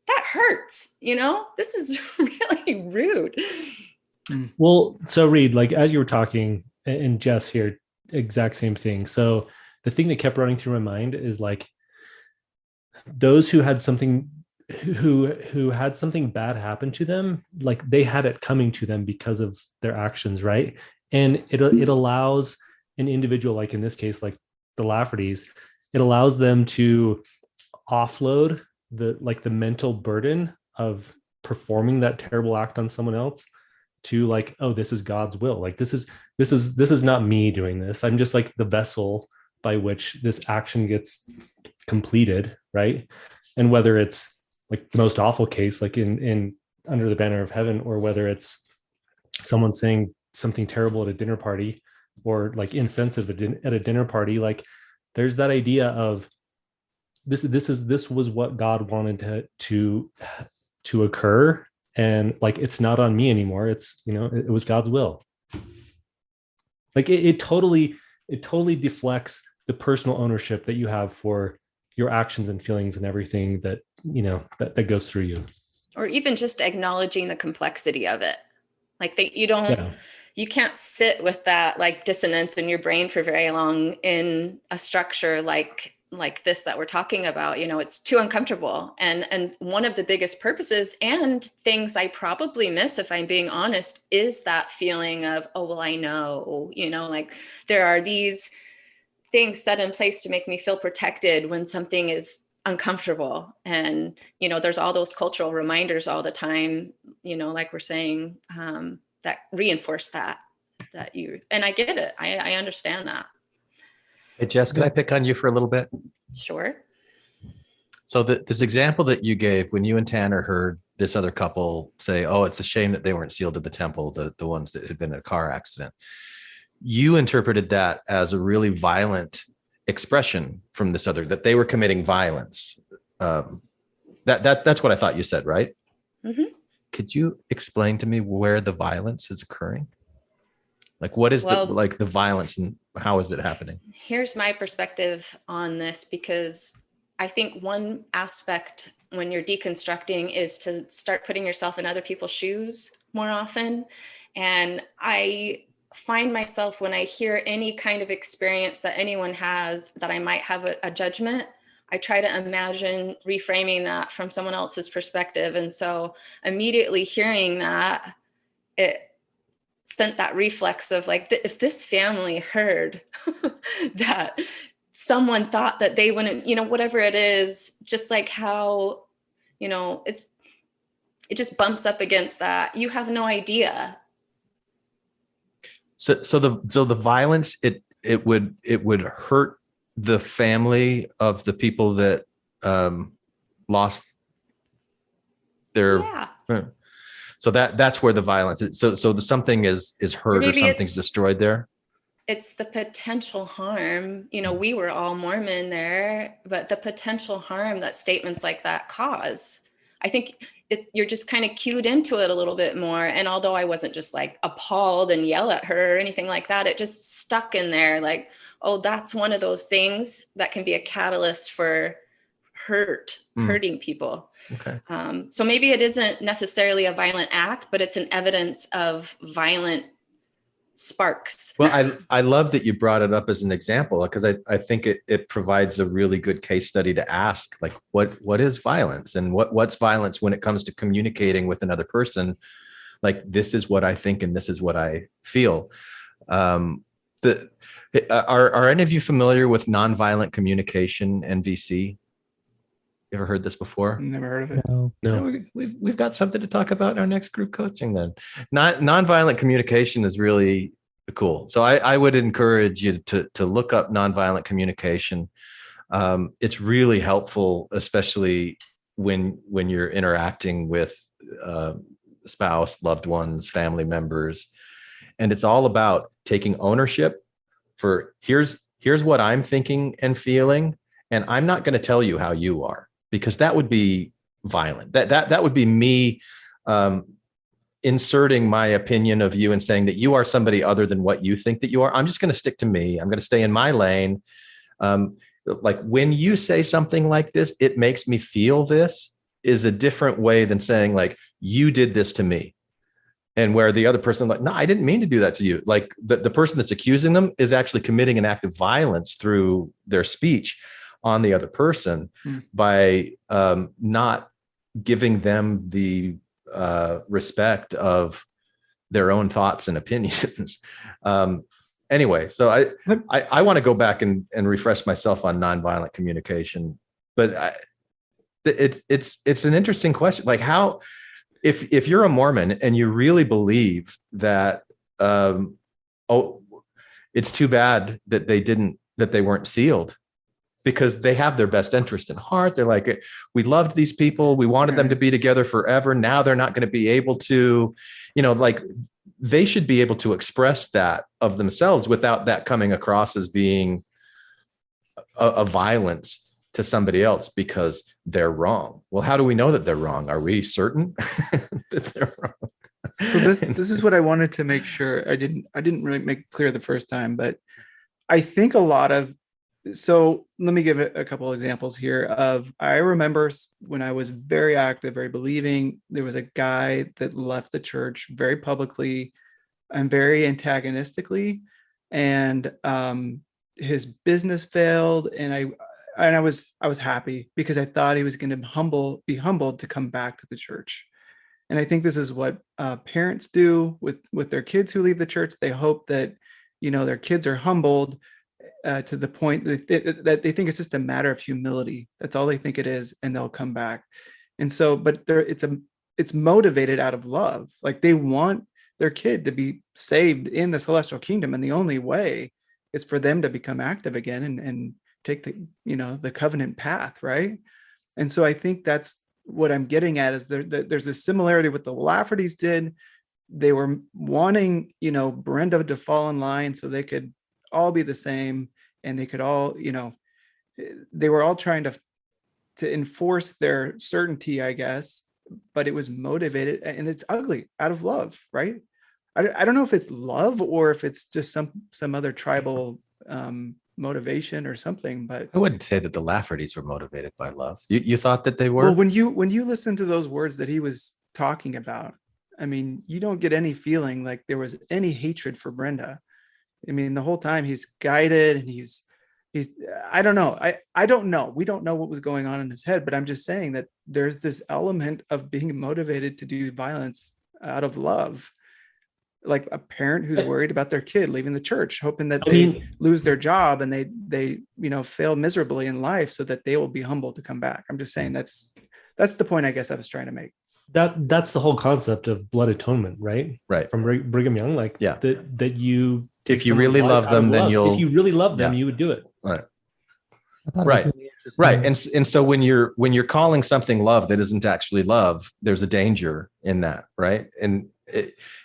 that hurts, this is really rude. Well, so Reed, like, as you were talking, and Jess here, exact same thing. So the thing that kept running through my mind is like, those who had something who had something bad happen to them, like they had it coming to them because of their actions, right? And it allows an individual, like in this case, like the Laffertys, it allows them to offload the mental burden of performing that terrible act on someone else to like, oh, this is God's will. Like this is not me doing this. I'm just like the vessel by which this action gets completed, right? And whether it's like the most awful case, like in Under the Banner of Heaven, or whether it's someone saying something terrible at a dinner party, or like insensitive at a dinner party, like there's that idea of this was what God wanted to occur, and like it's not on me anymore. It's it was God's will. Like it totally deflects the personal ownership that you have for your actions and feelings and everything that that goes through you. Or even just acknowledging the complexity of it, like that you can't sit with that like dissonance in your brain for very long in a structure like this that we're talking about. It's too uncomfortable. And one of the biggest purposes and things I probably miss, if I'm being honest, is that feeling of, oh, well, I know, like there are these things set in place to make me feel protected when something is uncomfortable. And, there's all those cultural reminders all the time, like we're saying, that reinforce that and I get it. I understand that. Hey, Jess, can I pick on you for a little bit? Sure. So this example that you gave, when you and Tanner heard this other couple say, oh, it's a shame that they weren't sealed at the temple, the ones that had been in a car accident, you interpreted that as a really violent expression from this other, that they were committing violence. That's what I thought you said, right? Mm-hmm. Could you explain to me where the violence is occurring? Like, what is the violence and how is it happening? Here's my perspective on this, because I think one aspect when you're deconstructing is to start putting yourself in other people's shoes more often. And I find myself, when I hear any kind of experience that anyone has that I might have a judgment, I try to imagine reframing that from someone else's perspective. And so immediately hearing that, it sent that reflex of like, if this family heard that someone thought that they wouldn't, whatever it is, just like how, it just bumps up against that. You have no idea. So the violence, it would hurt the family of the people that lost their. Yeah. So that's where the violence is. So something is hurt, or something's destroyed there. It's the potential harm. We were all Mormon there, but the potential harm that statements like that cause, I think you're just kind of cued into it a little bit more. And although I wasn't just like appalled and yell at her or anything like that, it just stuck in there like, oh, that's one of those things that can be a catalyst for hurting people. Okay. So maybe it isn't necessarily a violent act, but it's an evidence of violent sparks. Well, I love that you brought it up as an example, because I think it provides a really good case study to ask, like, what is violence, and what's violence when it comes to communicating with another person? Like, this is what I think and this is what I feel. Are any of you familiar with nonviolent communication, NVC? You ever heard this before? Never heard of it. No. We've got something to talk about in our next group coaching then. Nonviolent communication is really cool. So I would encourage you to look up nonviolent communication. It's really helpful, especially when you're interacting with spouse, loved ones, family members. And it's all about taking ownership for here's what I'm thinking and feeling, and I'm not going to tell you how you are, because that would be violent. That would be me inserting my opinion of you and saying that you are somebody other than what you think that you are. I'm just going to stick to me. I'm going to stay in my lane. Like, when you say something like this, it makes me feel this, is a different way than saying, like, you did this to me. And where the other person, like, no, I didn't mean to do that to you. Like, the person that's accusing them is actually committing an act of violence through their speech on the other person by not giving them the respect of their own thoughts and opinions. Anyway, so I want to go back and refresh myself on nonviolent communication, but it's an interesting question. Like, how, if you're a Mormon and you really believe that, it's too bad that they weren't sealed, because they have their best interest in heart. They're like, we loved these people. We wanted them to be together forever. Now they're not going to be able to, like, they should be able to express that of themselves without that coming across as being a violence to somebody else because they're wrong. Well, how do we know that they're wrong? Are we certain that they're wrong? So this is what I wanted to make sure. I didn't really make it clear the first time, but I think so let me give a couple of examples here of, I remember when I was very active, very believing, there was a guy that left the church very publicly and very antagonistically, and his business failed, and I was happy because I thought he was going to be humbled to come back to the church. And I think this is what parents do with their kids who leave the church. They hope that, their kids are humbled to the point that they think it's just a matter of humility. That's all they think it is, and they'll come back. And so, but it's motivated out of love. Like, they want their kid to be saved in the celestial kingdom, and the only way is for them to become active again and take the covenant path, right? And so I think that's what I'm getting at, is there's a similarity with the Laffertys did. They were wanting, Brenda to fall in line so they could all be the same, and they could all, they were all trying to enforce their certainty, I guess, but it was motivated, and it's ugly, out of love, right? I don't know if it's love or if it's just some other tribal motivation or something, but I wouldn't say that the Laffertys were motivated by love. You thought that they were? Well, when you listen to those words that he was talking about, I mean, you don't get any feeling like there was any hatred for Brenda. I mean, the whole time he's guided, and he's I don't know. I don't know. We don't know what was going on in his head, but I'm just saying that there's this element of being motivated to do violence out of love. Like a parent who's worried about their kid leaving the church, hoping that they lose their job and they fail miserably in life so that they will be humble to come back. I'm just saying that's the point I guess I was trying to make. That's the whole concept of blood atonement, right? Right. From Brigham Young, like that you, if you really love them, then if you really love them, you would do it. Right. Right. Really right. And so when you're calling something love that isn't actually love, there's a danger in that, right? And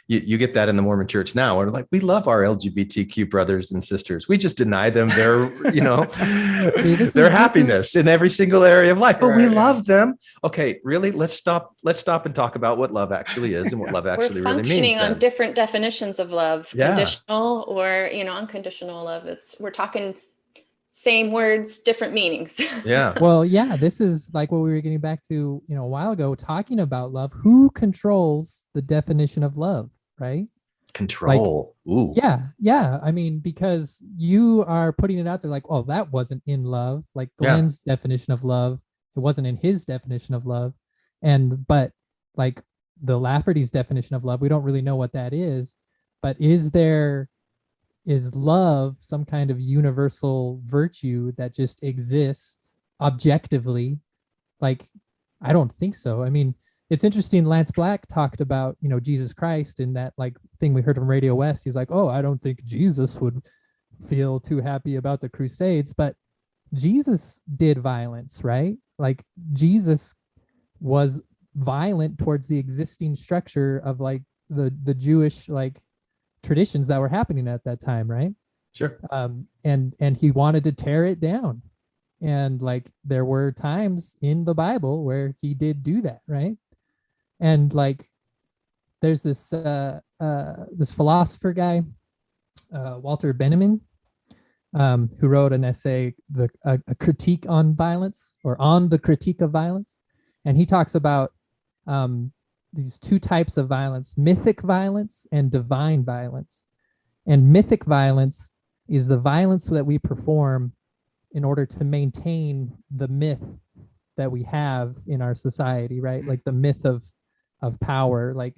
you get that in the Mormon church now, where like, we love our LGBTQ brothers and sisters. We just deny them their, their happiness in every single area of life, but we love them. Okay, really? Let's stop and talk about what love actually is and what love actually really means. We're functioning on different definitions of love, conditional or, unconditional love. We're talking same words, different meanings. Yeah. Well, yeah, this is like what we were getting back to, a while ago, talking about love. Who controls the definition of love, right? Control. Ooh. Yeah. I mean, because you are putting it out there like, oh, that wasn't in love. Like Glenn's definition of love, it wasn't in his definition of love. But like the Lafferty's definition of love, we don't really know what that is. But is love some kind of universal virtue that just exists objectively? Like, I don't think so. I mean, it's interesting. Lance Black talked about, Jesus Christ in that like thing we heard from Radio West. He's like, oh, I don't think Jesus would feel too happy about the Crusades, but Jesus did violence, right? Like Jesus was violent towards the existing structure of like the Jewish like traditions that were happening at that time, right? Sure. And he wanted to tear it down. And like there were times in the Bible where he did do that, right? And like there's this this philosopher guy, Walter Benjamin, who wrote an essay, a critique on violence, or on the critique of violence. And he talks about these two types of violence: mythic violence and divine violence. And mythic violence is the violence that we perform in order to maintain the myth that we have in our society, right? Like the myth of power, like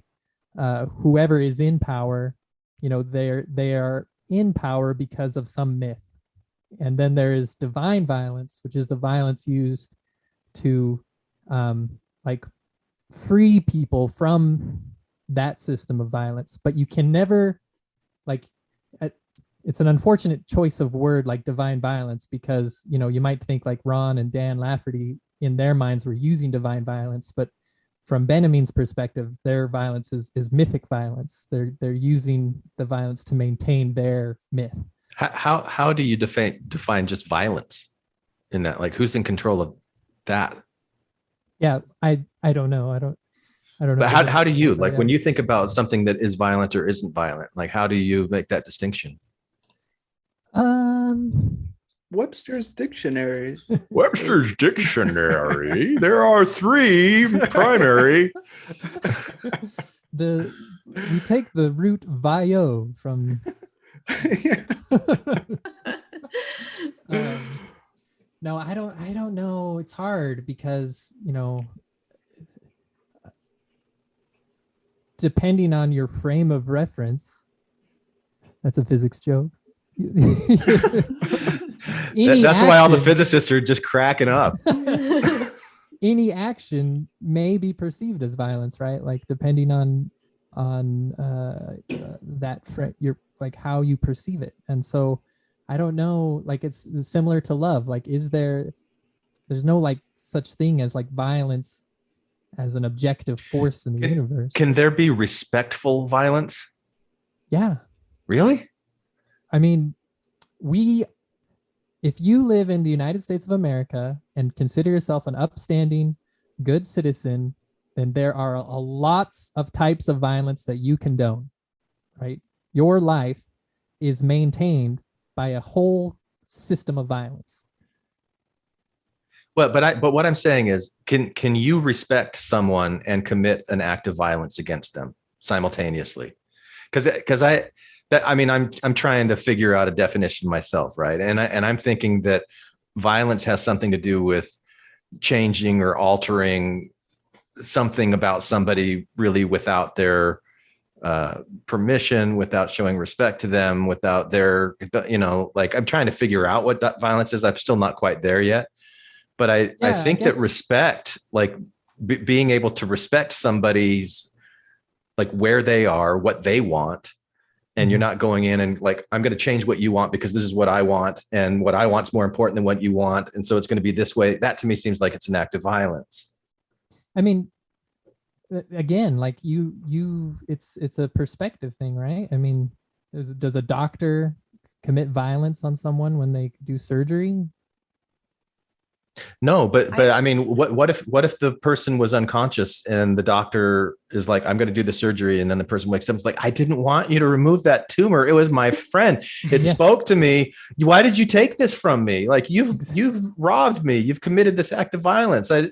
whoever is in power, they are in power because of some myth. And then there is divine violence, which is the violence used to like free people from that system of violence. But you can never, like, it's an unfortunate choice of word, like divine violence, because you might think like Ron and Dan Lafferty in their minds were using divine violence, but from Benjamin's perspective, their violence is mythic violence. They're using the violence to maintain their myth. How do you define just violence in that? Like, who's in control of that? Yeah, I don't know. I don't know. But how do you, like, when you think about something that is violent or isn't violent, like, how do you make that distinction? Webster's dictionary. Webster's dictionary. There are three primary. We take the root vio from. No, I don't know. It's hard because depending on your frame of reference. That's a physics joke. That's why all the physicists are just cracking up. Any action may be perceived as violence, right? Like depending on your like how you perceive it. And so I don't know, like it's similar to love. Like there's no like such thing as like violence as an objective force in the universe. Can there be respectful violence? Yeah. Really? I mean, if you live in the United States of America and consider yourself an upstanding, good citizen, then there are lots of types of violence that you condone, right? Your life is maintained by a whole system of violence. Well, but what I'm saying is, can you respect someone and commit an act of violence against them simultaneously? Because I'm trying to figure out a definition myself, right? And I'm thinking that violence has something to do with changing or altering something about somebody really without their permission, without showing respect to them, without their, like I'm trying to figure out what that violence is. I'm still not quite there yet. But I think that respect, like being able to respect somebody's, like where they are, what they want, and you're not going in and like, I'm going to change what you want because this is what I want, and what I want is more important than what you want, and so it's going to be this way. That to me seems like it's an act of violence. I mean, again, like it's a perspective thing, right? I mean, does a doctor commit violence on someone when they do surgery? No, but I mean, what if the person was unconscious and the doctor is like, I'm going to do the surgery, and then the person wakes up and is like, I didn't want you to remove that tumor. It was my friend. It spoke to me. Why did you take this from me? Like you've robbed me. You've committed this act of violence. I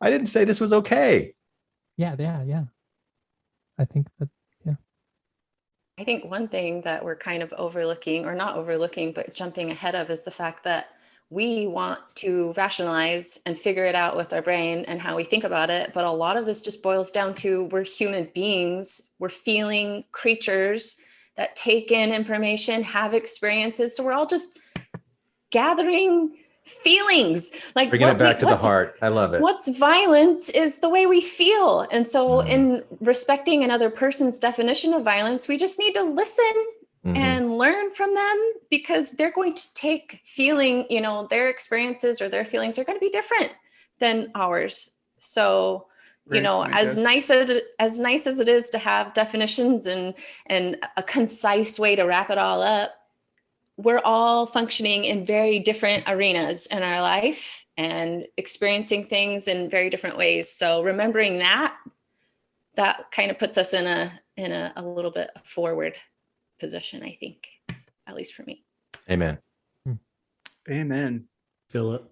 didn't say this was okay. Yeah. I think that. I think one thing that we're kind of overlooking, or not overlooking, but jumping ahead of, is the fact that we want to rationalize and figure it out with our brain and how we think about it. But a lot of this just boils down to, we're human beings, we're feeling creatures that take in information, have experiences. So we're all just gathering feelings. Like bringing it back to the heart. I love it. What's violence is the way we feel. And so in respecting another person's definition of violence, we just need to listen and learn from them, because they're going to take feeling, their experiences or their feelings are going to be different than ours. So, as nice as it is to have definitions and a concise way to wrap it all up, we're all functioning in very different arenas in our life and experiencing things in very different ways. So remembering that kind of puts us in a little bit forward position, I think, at least for me. Amen. Amen. Philip.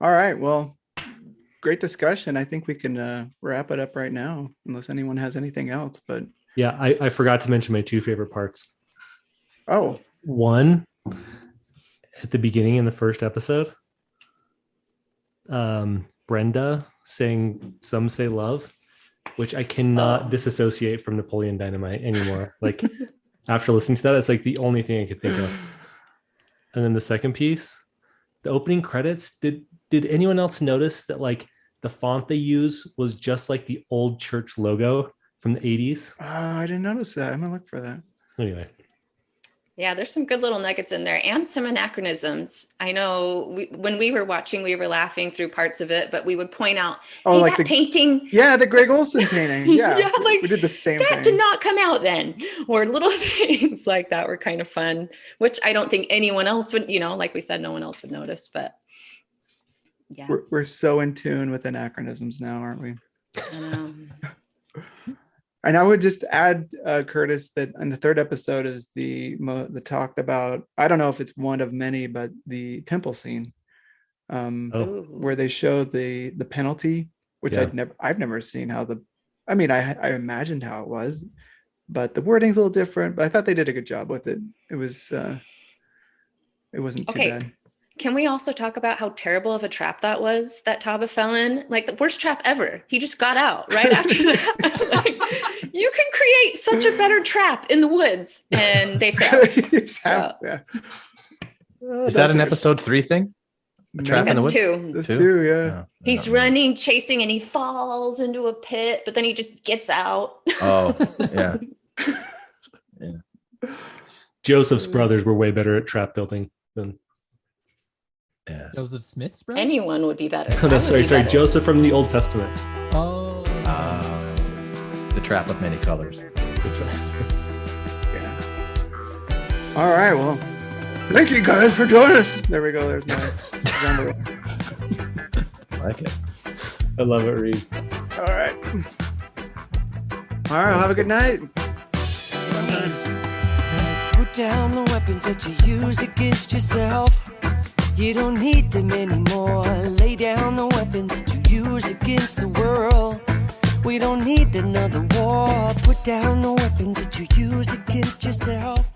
All right. Well, great discussion. I think we can wrap it up right now, unless anyone has anything else. But yeah, I forgot to mention my two favorite parts. Oh. One, at the beginning in the first episode, Brenda saying "Some Say Love," which I cannot disassociate from Napoleon Dynamite anymore. Like after listening to that, it's like the only thing I could think of. And then the second piece, the opening credits. Did anyone else notice that like the font they use was just like the old church logo from the 80s? I didn't notice that. I'm gonna look for that. Anyway. Yeah, there's some good little nuggets in there and some anachronisms. I know when we were watching, we were laughing through parts of it, but we would point out, like that painting. Yeah, the Greg Olson painting. Yeah, like we did the same that thing. That did not come out then. Or little things like that were kind of fun, which I don't think anyone else would, like we said, no one else would notice. But yeah. We're so in tune with anachronisms now, aren't we? I know. And I would just add, Curtis, that in the third episode is the talked about, I don't know if it's one of many, but the temple scene where they show the penalty, which I've never seen how I imagined how it was, but the wording's a little different, but I thought they did a good job with it. It wasn't too bad. Can we also talk about how terrible of a trap that was that Taba fell in? Like the worst trap ever. He just got out right after that. Like, you can create such a better trap in the woods, and they failed. So. Yeah. Is that an episode 3 thing? A trap in the woods? That's two, yeah. He's running, chasing, and he falls into a pit, but then he just gets out. Oh, yeah. Yeah. Joseph's brothers were way better at trap building than. Yeah. Joseph Smith's brothers? Anyone would be better. Oh, no, sorry. Joseph from the Old Testament. Oh. The trap of many colors. Yeah. All right. Well, thank you guys for joining us. There we go. There's my number. I like it. I love it, Reed. All right. All right. Have a good night. Put down the weapons that you use against yourself. You don't need them anymore. Lay down the weapons that you use against the world. We don't need another war. Put down the weapons that you use against yourself.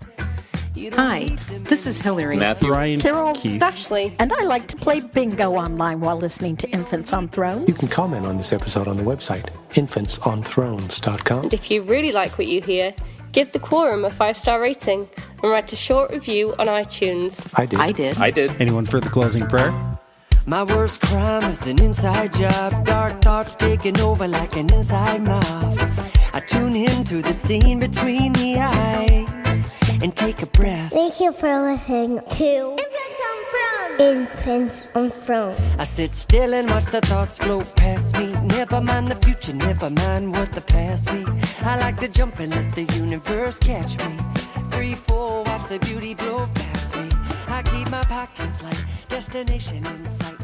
Hi, this is Hillary. Matthew, Ryan, Carol, Keith, Ashley, and I like to play bingo online while listening to Infants on Thrones. You can comment on this episode on the website, infantsonthrones.com. And if you really like what you hear, give the Quorum a 5-star rating and write a short review on iTunes. I did. Anyone for the closing prayer? My worst crime is an inside job. Dark thoughts taking over like an inside mob. I tune into the scene between the eyes and take a breath. Thank you for listening to Infants on Thrones. I sit still and watch the thoughts float past me. Never mind the future, never mind what the past be. I like to jump and let the universe catch me. Free fall, watch the beauty blow past me. I keep my pockets light, destination in sight.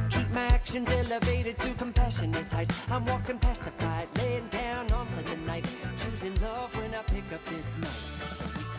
Addictions elevated to compassionate heights. I'm walking past the fight, laying down on Sunday night, choosing love when I pick up this night. So we